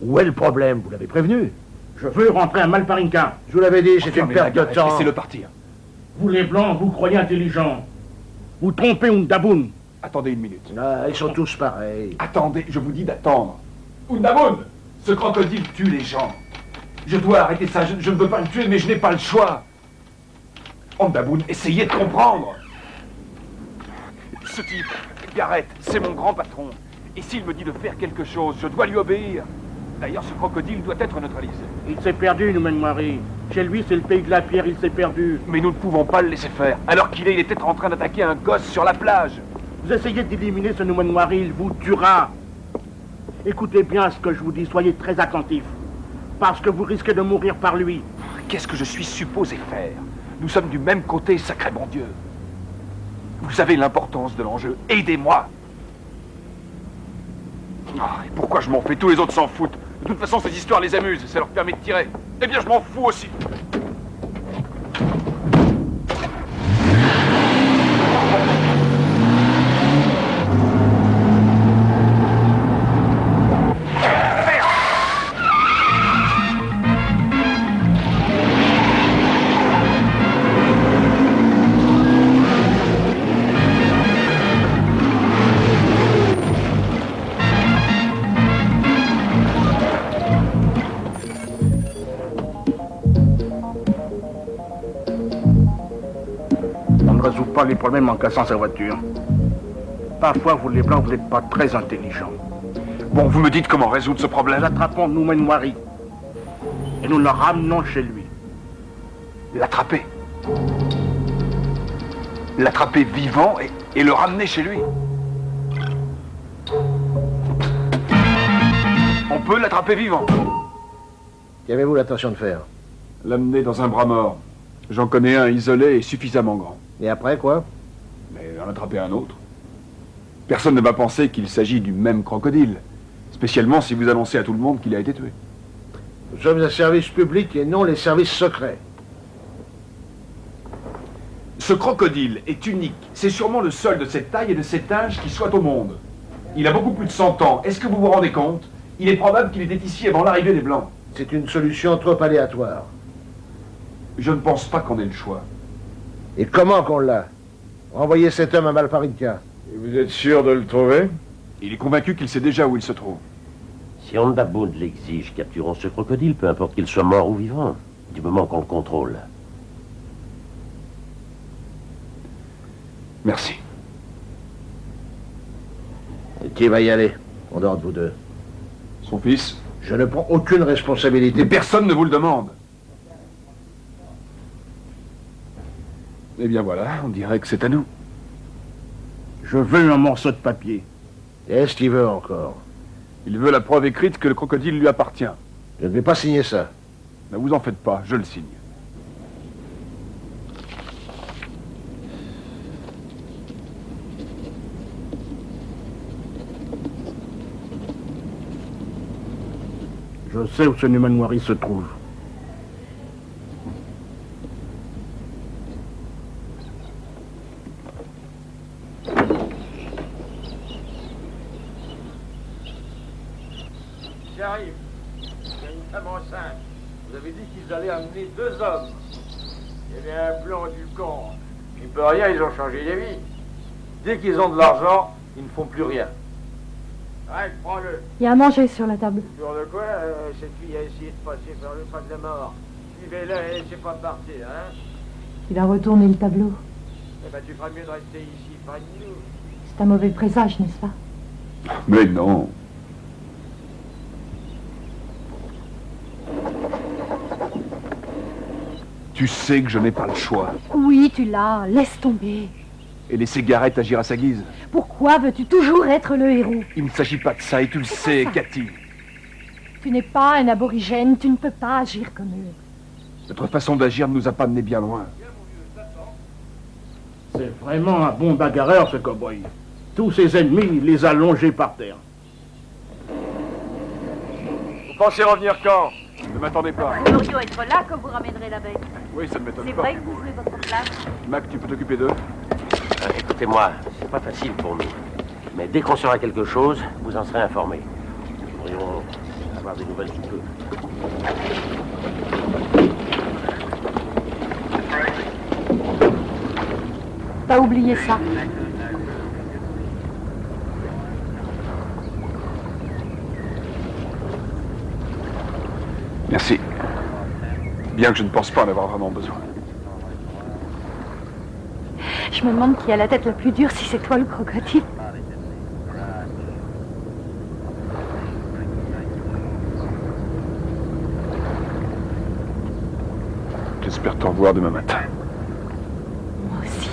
Où est le problème? Vous l'avez prévenu. Je veux rentrer à Malparinka. Je vous l'avais dit, c'est une perte de temps. Laissez-le partir. Vous les Blancs, vous croyez intelligents. Vous trompez Undabun. Attendez une minute. Ah, ils sont tous pareils. Attendez, je vous dis d'attendre. Undabun, ce crocodile tue les gens. Je dois arrêter ça. Je ne veux pas le tuer, mais je n'ai pas le choix. Undabun, essayez de comprendre. Ce type, Garrett, c'est mon grand patron. Et s'il me dit de faire quelque chose, je dois lui obéir. D'ailleurs, ce crocodile doit être neutralisé. Il s'est perdu, Noumenwari. Chez lui, c'est le pays de la pierre, il s'est perdu. Mais nous ne pouvons pas le laisser faire. Alors qu'il est, il était en train d'attaquer un gosse sur la plage. Vous essayez d'éliminer ce Noumenwari, il vous tuera. Écoutez bien ce que je vous dis, soyez très attentifs. Parce que vous risquez de mourir par lui. Qu'est-ce que je suis supposé faire? Nous sommes du même côté, sacré bon Dieu. Vous savez l'importance de l'enjeu. Aidez-moi. Et pourquoi je m'en fais? Tous les autres s'en foutent. De toute façon, ces histoires les amusent. Ça leur permet de tirer. Eh bien, je m'en fous aussi. Pas les problèmes en cassant sa voiture. Parfois, vous les Blancs, vous n'êtes pas très intelligents. Bon, vous me dites comment résoudre ce problème? Nous attrapons Noumenwari et nous le ramenons chez lui. L'attraper? L'attraper vivant et le ramener chez lui? On peut l'attraper vivant. Qu'avez-vous l'intention de faire? L'amener dans un bras mort. J'en connais un isolé et suffisamment grand. Et après, quoi? Mais en attraper un autre. Personne ne va penser qu'il s'agit du même crocodile. Spécialement si vous annoncez à tout le monde qu'il a été tué. Nous sommes un service public et non les services secrets. Ce crocodile est unique. C'est sûrement le seul de cette taille et de cet âge qui soit au monde. Il a beaucoup plus de 100 ans. Est-ce que vous vous rendez compte? Il est probable qu'il était ici avant l'arrivée des Blancs. C'est une solution trop aléatoire. Je ne pense pas qu'on ait le choix. Et comment qu'on l'a? Envoyez cet homme à Malparinka. Et vous êtes sûr de le trouver? Il est convaincu qu'il sait déjà où il se trouve. Si Ondabund l'exige, capturons ce crocodile, peu importe qu'il soit mort ou vivant, du moment qu'on le contrôle. Merci. Et qui va y aller, en dehors de vous deux? Son fils? Je ne prends aucune responsabilité. Mais personne ne vous le demande. Eh bien voilà, on dirait que c'est à nous. Je veux un morceau de papier. Qu'est-ce qu'il veut encore? Il veut la preuve écrite que le crocodile lui appartient. Je ne vais pas signer ça. Ne vous en faites pas, je le signe. Je sais où ce Noumenwari se trouve. J'arrive. Il y a une femme enceinte. Vous avez dit qu'ils allaient amener 2 hommes. Il y avait un plan du camp. J'y peux rien, ils ont changé d'avis. Dès qu'ils ont de l'argent, ils ne font plus rien. Allez, prends-le. Il y a à manger sur la table. Sur de quoi cette fille a essayé de passer par le pas de la mort. Suivez-la et laissez pas partir, hein. Il a retourné le tableau. Eh ben, tu feras mieux de rester ici, près de nous. C'est un mauvais présage, n'est-ce pas? Mais non. Tu sais que je n'ai pas le choix. Oui, tu l'as. Laisse tomber. Et laisser Garrett agir à sa guise. Pourquoi veux-tu toujours être le héros? Il ne s'agit pas de ça, et tu le sais, Cathy. Tu n'es pas un aborigène, tu ne peux pas agir comme eux. Notre façon d'agir ne nous a pas menés bien loin. C'est vraiment un bon bagarreur, ce cow-boy. Tous ses ennemis, il les a longés par terre. Vous pensez revenir quand? Ne m'attendez pas. Vous devriez être là quand vous ramènerez la bête. Oui, ça ne m'étonne pas. C'est vrai que vous jouez votre place. Mac, tu peux t'occuper d'eux? Écoutez-moi, c'est pas facile pour nous. Mais dès qu'on saura quelque chose, vous en serez informés. Nous devrions avoir des nouvelles sous peu. T'as oublié ça. Merci. Bien que je ne pense pas en avoir vraiment besoin. Je me demande qui a la tête la plus dure, si c'est toi le crocodile. J'espère te revoir demain matin. Moi aussi.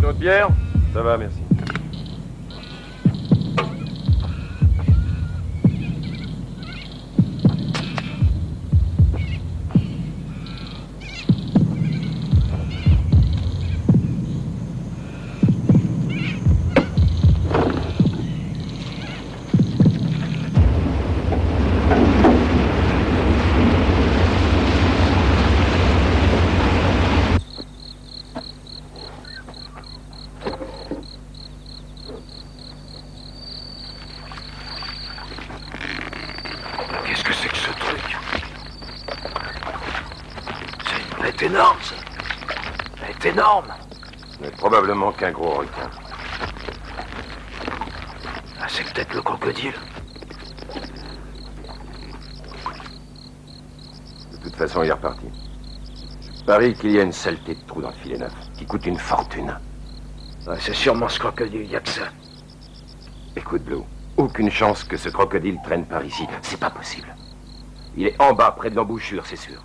Une autre bière? Ça va, merci. Qu'est-ce que c'est que ce truc? C'est une bête énorme, ça. Elle est énorme. Ce n'est probablement qu'un gros requin. Ah, c'est peut-être le crocodile. De toute façon, il est reparti. Je parie qu'il y a une saleté de trou dans le filet neuf, qui coûte une fortune. Ouais, c'est sûrement ce crocodile, il n'y a que ça. Écoute, Blue, aucune chance que ce crocodile traîne par ici. C'est pas possible. Il est en bas, près de l'embouchure, c'est sûr.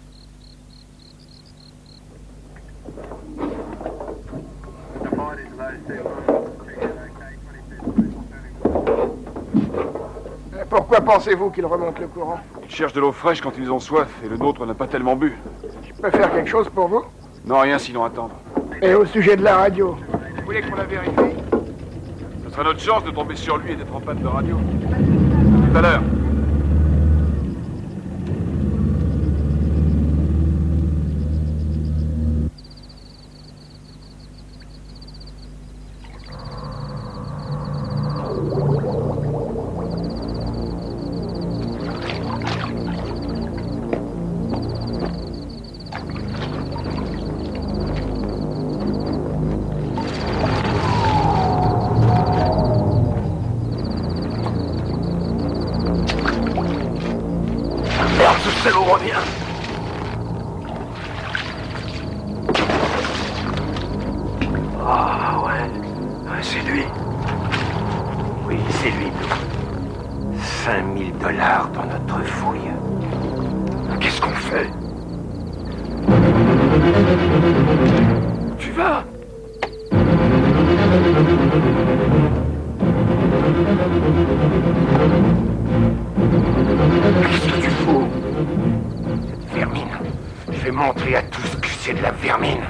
Pourquoi pensez-vous qu'ils remontent le courant? Ils cherchent de l'eau fraîche quand ils ont soif, et le nôtre n'a pas tellement bu. Je peux faire quelque chose pour vous? Non, rien sinon attendre. Et au sujet de la radio, vous voulez qu'on la vérifie? Ce sera notre chance de tomber sur lui et d'être en panne de radio. Tout à l'heure. Merde, ce salaud revient. Ah ouais, c'est lui. Oui, c'est lui, Blue. 5000 $ dans notre fouille. Qu'est-ce qu'on fait? Tu vas? Qu'est-ce que tu fous? Cette vermine. Je vais montrer à tous que c'est de la vermine.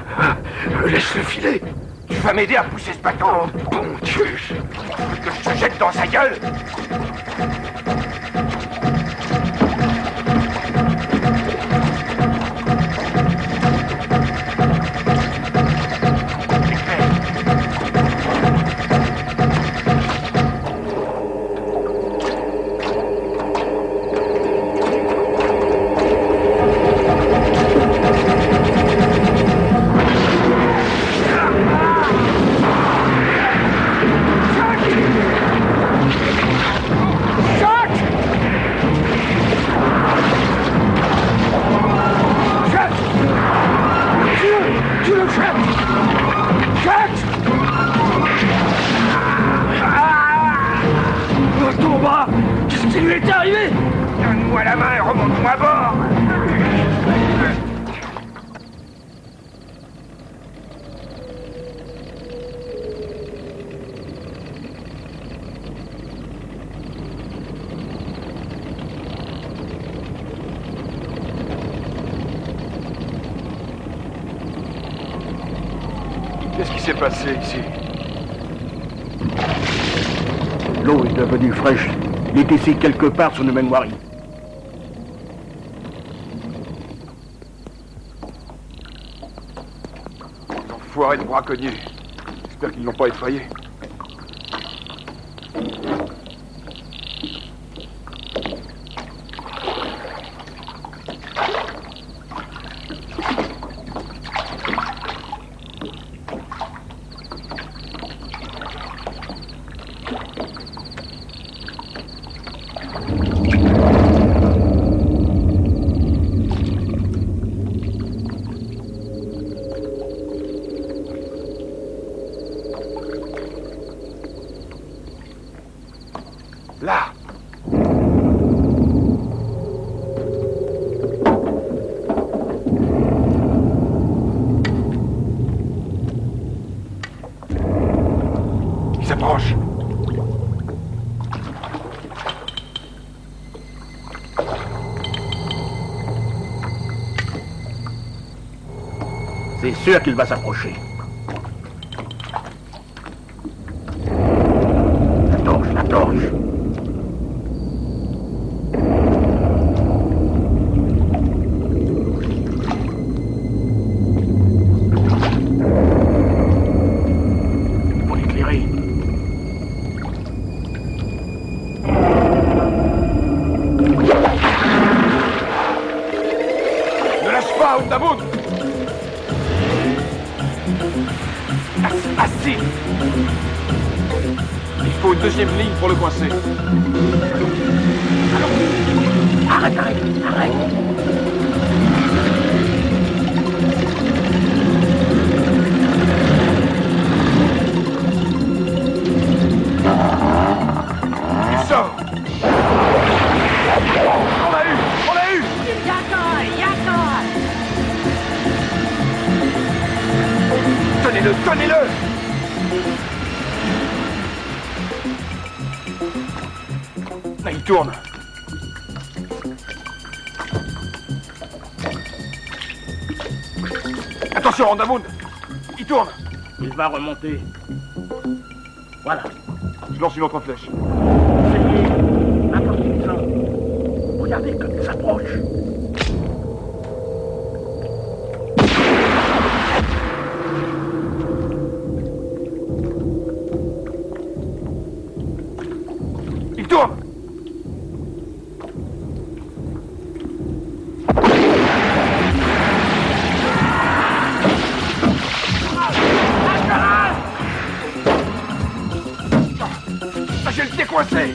Laisse-le filer. Tu vas m'aider à pousser ce bâton. Oh, bon Dieu. Que je te jette dans sa gueule. Qu'est-ce qui lui est arrivé? Donne-moi la main et remonte-moi à bord. Qu'est-ce qui s'est passé ici? L'eau est devenue fraîche. Il est ici quelque part sur le Menwari. Enfoirés de braconniers. J'espère qu'ils ne l'ont pas effrayé. Approche. C'est sûr qu'il va s'approcher. La torche. Faut l'éclairer. Ne lâche pas, Undaboun. Assis. Il faut une deuxième ligne pour le coincer. Arrête. Il sort. On l'a eu. Tenez-le. Là, il tourne. Attention, Randamoun. Il tourne. Il va remonter. Voilà. Je lance une autre flèche. Regardez comme il s'approche. Il tourne. J'ai le pied coincé.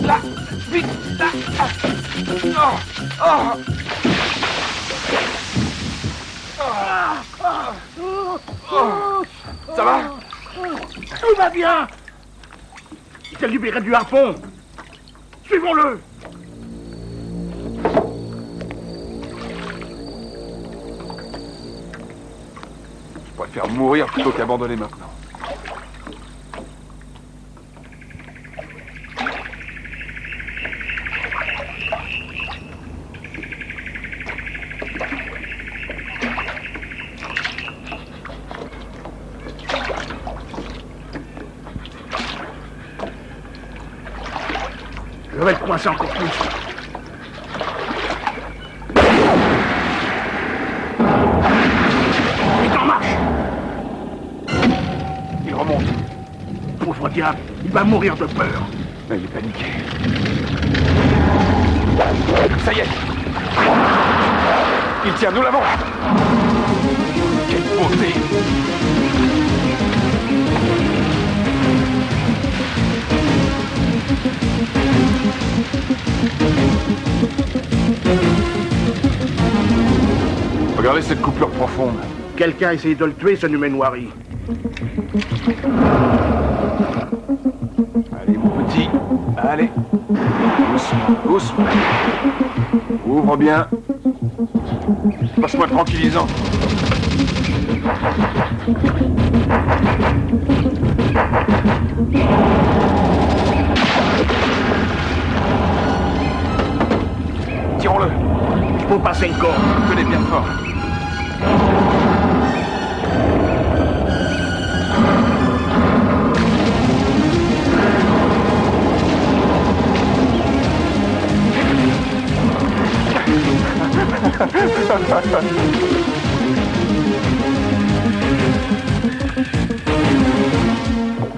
Là, vite, là. Ça va? Tout va bien. Il s'est libéré du harpon. Suivons-le. Je préfère mourir plutôt qu'abandonner maintenant. Je vais le coincer encore plus. Il est en marche. Il remonte. Pauvre diable, il va mourir de peur. Mais il est paniqué. Ça y est. Il tient, nous l'avons. Quelle beauté. Regardez cette coupure profonde. Quelqu'un a essayé de le tuer, ce Numenoiri. Allez, mon petit. Allez. Doucement. Ouvre bien. Passe-moi le tranquillisant. Tirons-le. Il faut passer le corps. Tenez bien fort.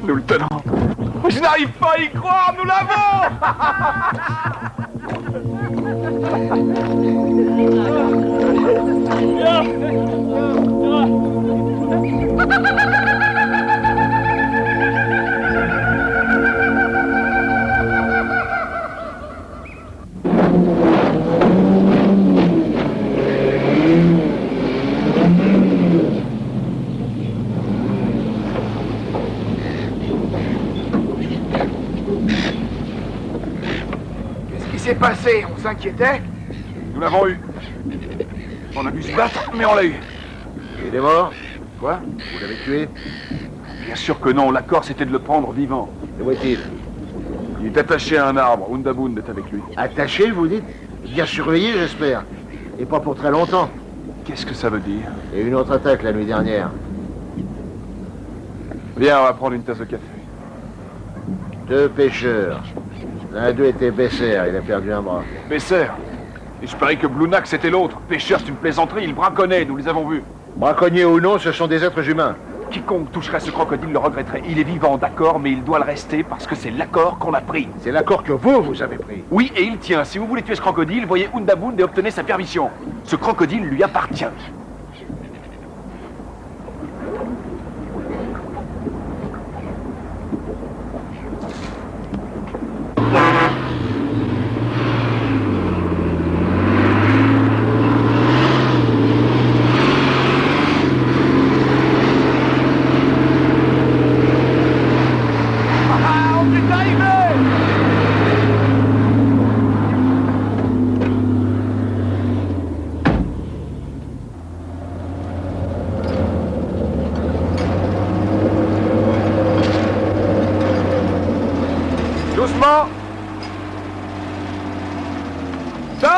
Nous le tenons. Je n'arrive pas à y croire, nous l'avons. Qu'est-ce qui s'est passé? On s'inquiétait? Nous l'avons eu. On a dû se battre, mais on l'a eu. Il est mort? Quoi? Vous l'avez tué? Bien sûr que non, l'accord c'était de le prendre vivant. Et où est-il? Il est attaché à un arbre, Undabund est avec lui. Attaché, vous dites? Bien surveillé, j'espère. Et pas pour très longtemps. Qu'est-ce que ça veut dire? Et une autre attaque la nuit dernière. Viens, on va prendre une tasse de café. 2 pêcheurs. L'un d'eux était Besser, il a perdu un bras. Besser? Et je parie que Blunak c'était l'autre. Pêcheur, c'est une plaisanterie, il braconnait, nous les avons vus. Braconniers ou non, ce sont des êtres humains. Quiconque toucherait ce crocodile le regretterait. Il est vivant, d'accord, mais il doit le rester parce que c'est l'accord qu'on a pris. C'est l'accord que vous avez pris. Oui, et il tient. Si vous voulez tuer ce crocodile, voyez Undabund et obtenez sa permission. Ce crocodile lui appartient. Doucement. Stop.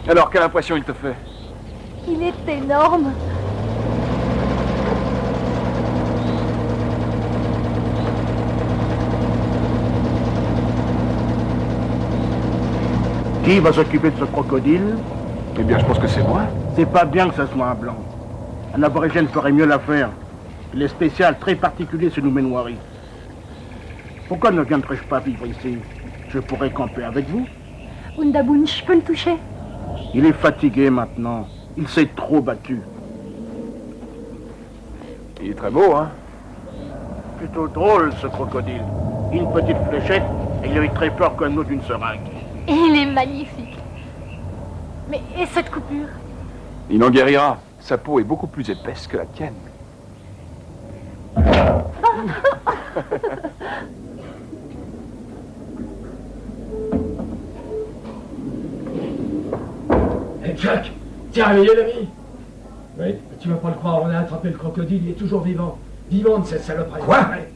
Alors, quelle impression il te fait? Il est énorme. Qui va s'occuper de ce crocodile? Eh bien, je pense que c'est moi. C'est pas bien que ça soit un blanc. Un aborigène ferait mieux l'affaire. Il est spécial, très particulier, ce Noumenoiri. Pourquoi ne viendrais-je pas vivre ici? Je pourrais camper avec vous. Undabund, je peux le toucher? Il est fatigué maintenant. Il s'est trop battu. Il est très beau, hein? Plutôt drôle, ce crocodile. Une petite fléchette, et il a eu très peur comme nous d'une seringue. Et il est magnifique. Mais et cette coupure? Il en guérira. Sa peau est beaucoup plus épaisse que la tienne. Hey Jack, t'es réveillé l'ami? Oui. Tu vas pas le croire, on a attrapé le crocodile, il est toujours vivant. Vivante cette saloperie. Quoi? Ouais.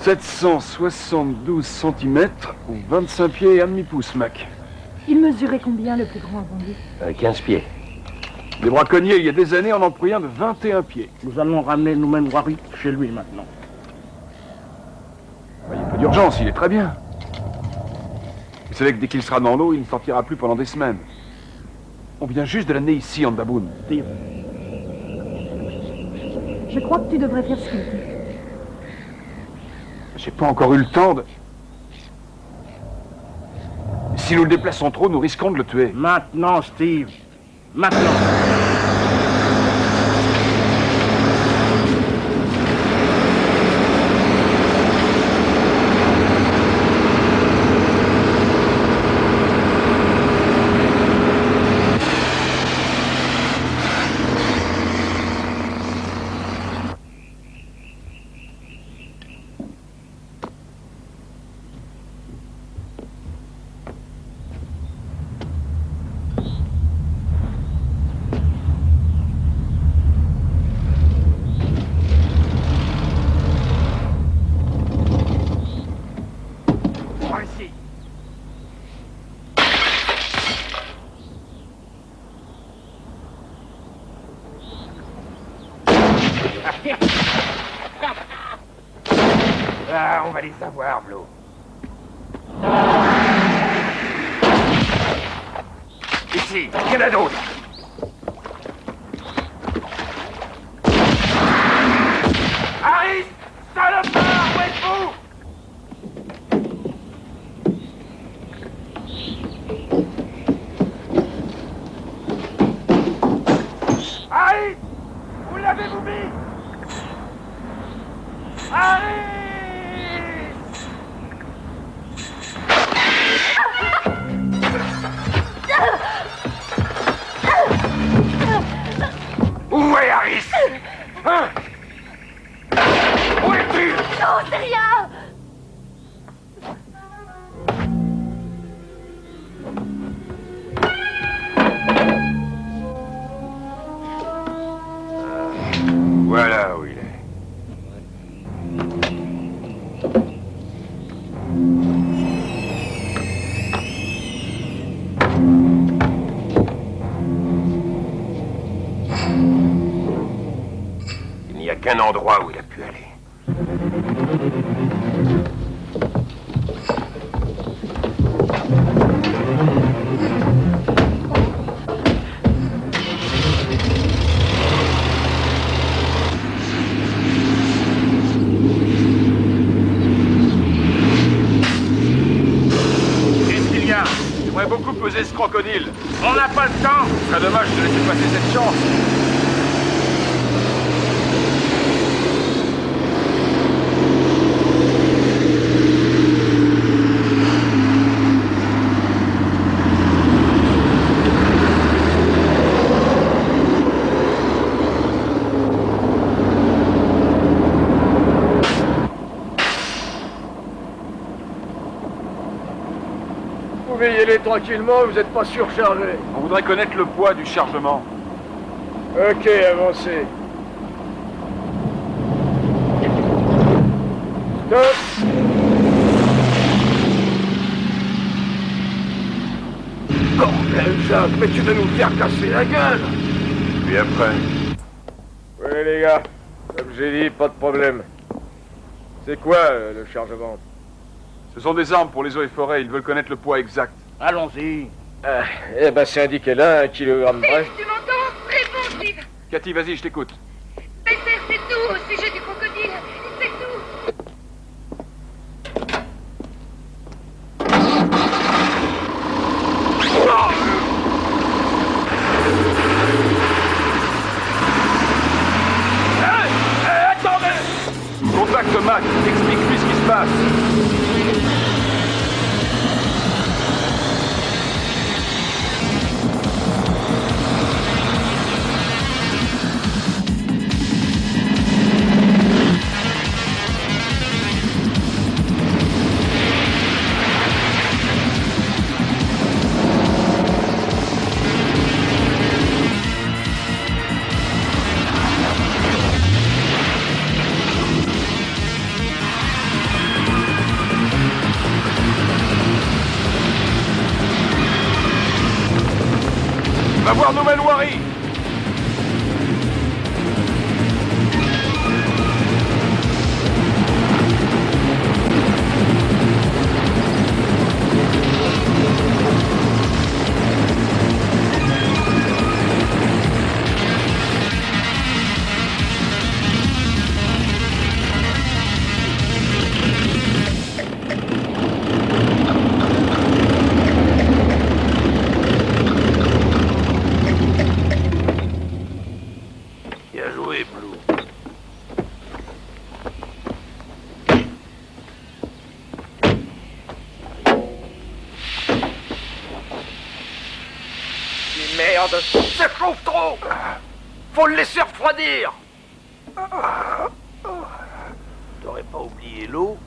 « 772 cm ou 25 pieds et un demi-pouce, Mac. Il mesurait combien le plus grand vendu? 15 pieds. Les braconniers, il y a des années, en ont pris un de 21 pieds. Nous allons ramener Noumenoiri chez lui maintenant. Il n'y a pas d'urgence, il est très bien. Vous savez que dès qu'il sera dans l'eau, il ne sortira plus pendant des semaines. On vient juste de l'amener ici, en Daboun. Steve. Je crois que tu devrais faire ce qu'il dit. J'ai pas encore eu le temps de... Si nous le déplaçons trop, nous risquons de le tuer. Maintenant, Steve. Maintenant. Ah, on va les avoir, Vlo. Ici, il y en a d'autres. Harris, salopard, où êtes-vous? Harris, où l'avez-vous mis? Harris! c'est rien. Voilà où il est. Il n'y a qu'un endroit où il a pu aller. Qu'est-ce qu'il y a? J'aimerais beaucoup peser ce crocodile. On n'a pas le temps. Ce serait dommage de laisser passer cette chance. Vous pouvez y aller tranquillement, vous n'êtes pas surchargé. On voudrait connaître le poids du chargement. Ok, avancez. Stop. Bordel, Jacques, mais tu veux nous faire casser la gueule. Puis après. Oui, les gars, comme j'ai dit, pas de problème. C'est quoi le chargement? Ce sont des armes pour les eaux et forêts. Ils veulent connaître le poids exact. Allons-y. Eh ben, c'est indiqué là, 1 kilogramme près. Tu m'entends? Réponds, Steve. Cathy, vas-y, je t'écoute. Peter, c'est tout au sujet du crocodile. C'est tout. Attendez! Contacte Mac, explique-lui ce qui se passe. Va voir Nouvelle Wari. Bien joué, Blue. Merde, ça chauffe trop. Faut le laisser refroidir. T'aurais pas oublié l'eau?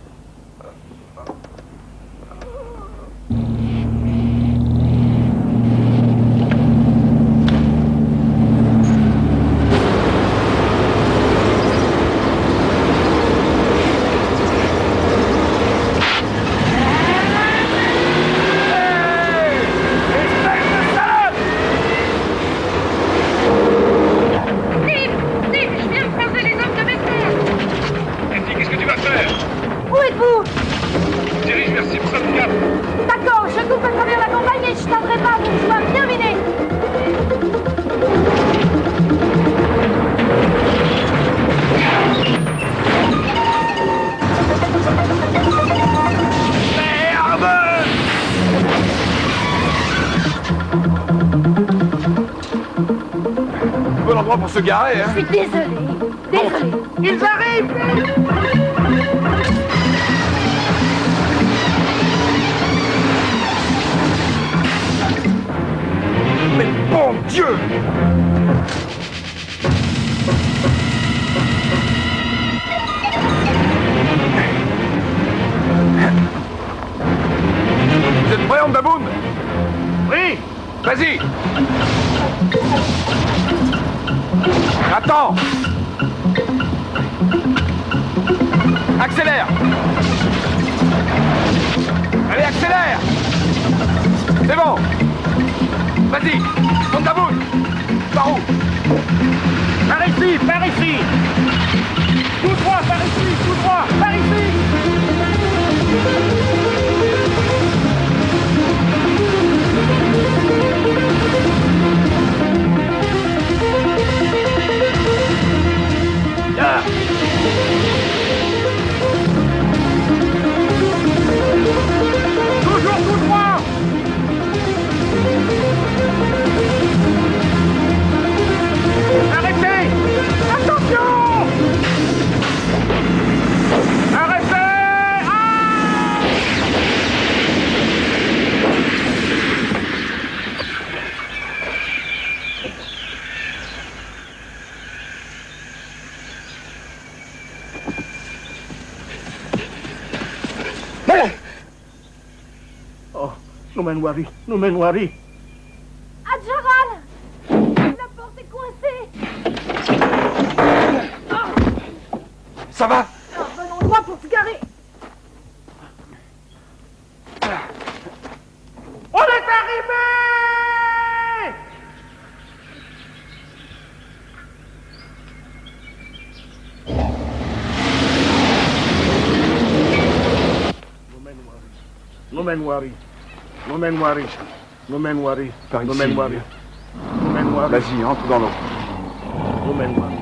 Steve, je viens de croiser les hommes de Bester. Cathy, qu'est-ce que tu vas faire? Où êtes-vous? Dirige vers Simpson Gap. D'accord, je coupe à travers la campagne et je tarderai pas pour que je sois bien miné. Bon endroit pour se garer, hein? Je suis désolée. Désolée. Ils arrivent. Mais bon Dieu! Vas-y! Attends! Accélère! Allez, accélère! C'est bon! Vas-y! Monte ta boule! Par où? Par ici! Par ici! Tout droit! Par ici! Tout droit! Par ici! Là! Toujours tout droit! Arrêtez! Attention! Arrêtez! Oh, Noumenwari, Noumenwari. Adjaral! La porte est coincée! Ça va? Un bon endroit pour se garer! On est arrivé! Noumenwari, Noumenwari, Noumenwari, Par ici. Noumenwari, Noumenwari. Vas-y, entre dans l'eau. Noumenwari.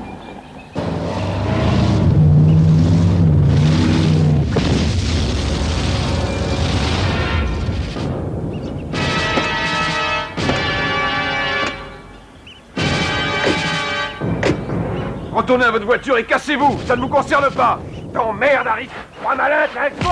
Retournez à votre voiture et cassez-vous! Ça ne vous concerne pas! T'emmerdes, Harry! Pas malin, let's go!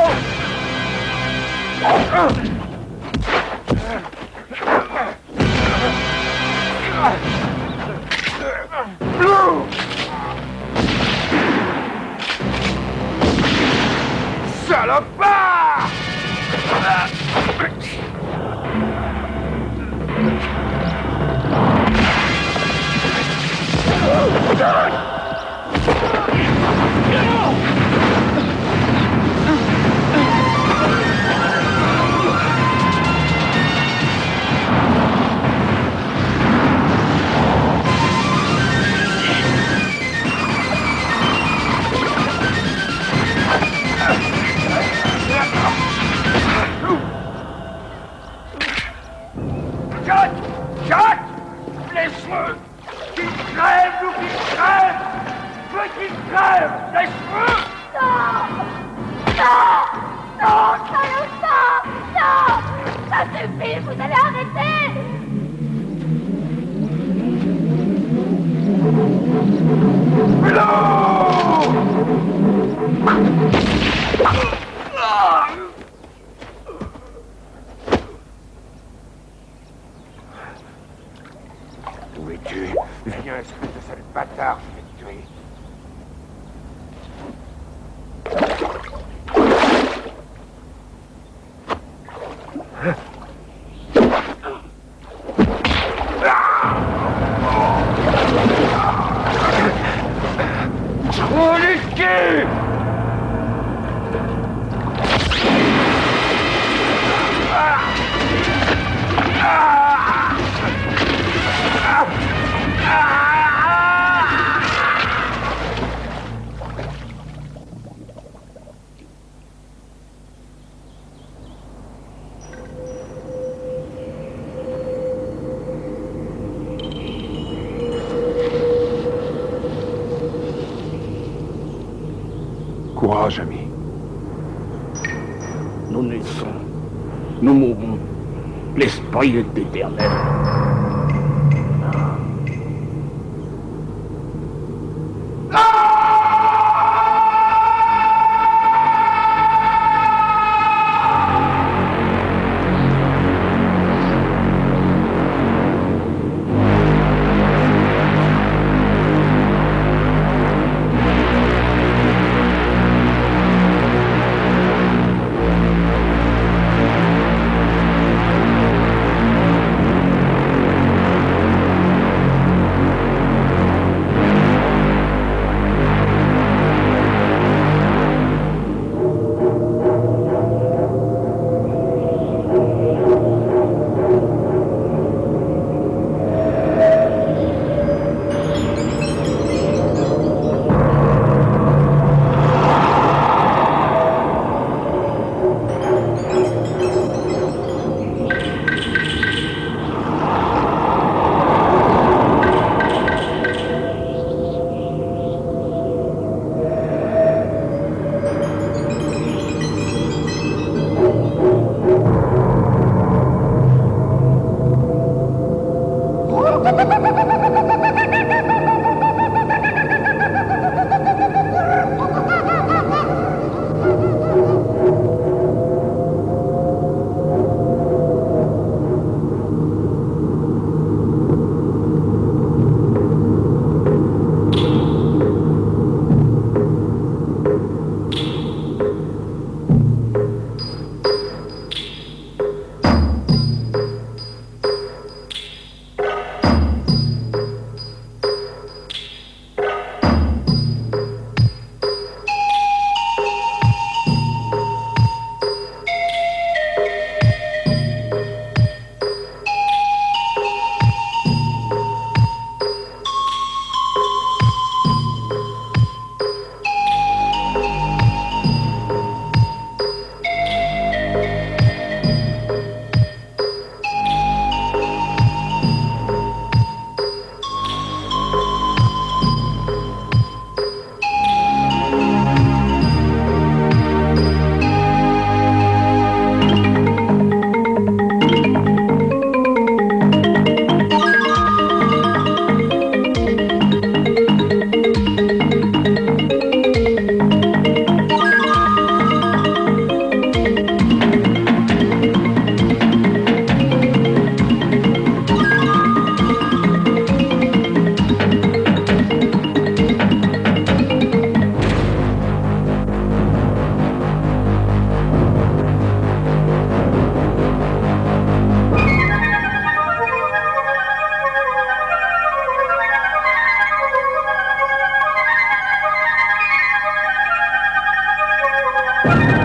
Salopard! Jack! Jack! Laisse-moi! Qu'il crève ou qu'il crève! Je veux qu'il crève! Laisse-moi! Non! Non! Non, salopard! Non! Ça suffit, vous allez arrêter! Où es-tu? Viens, espèce de sale bâtard, je vais te tuer. Oh, les quais! Courage, ami. Nous naissons, nous mourrons. L'esprit est éternel. Jack!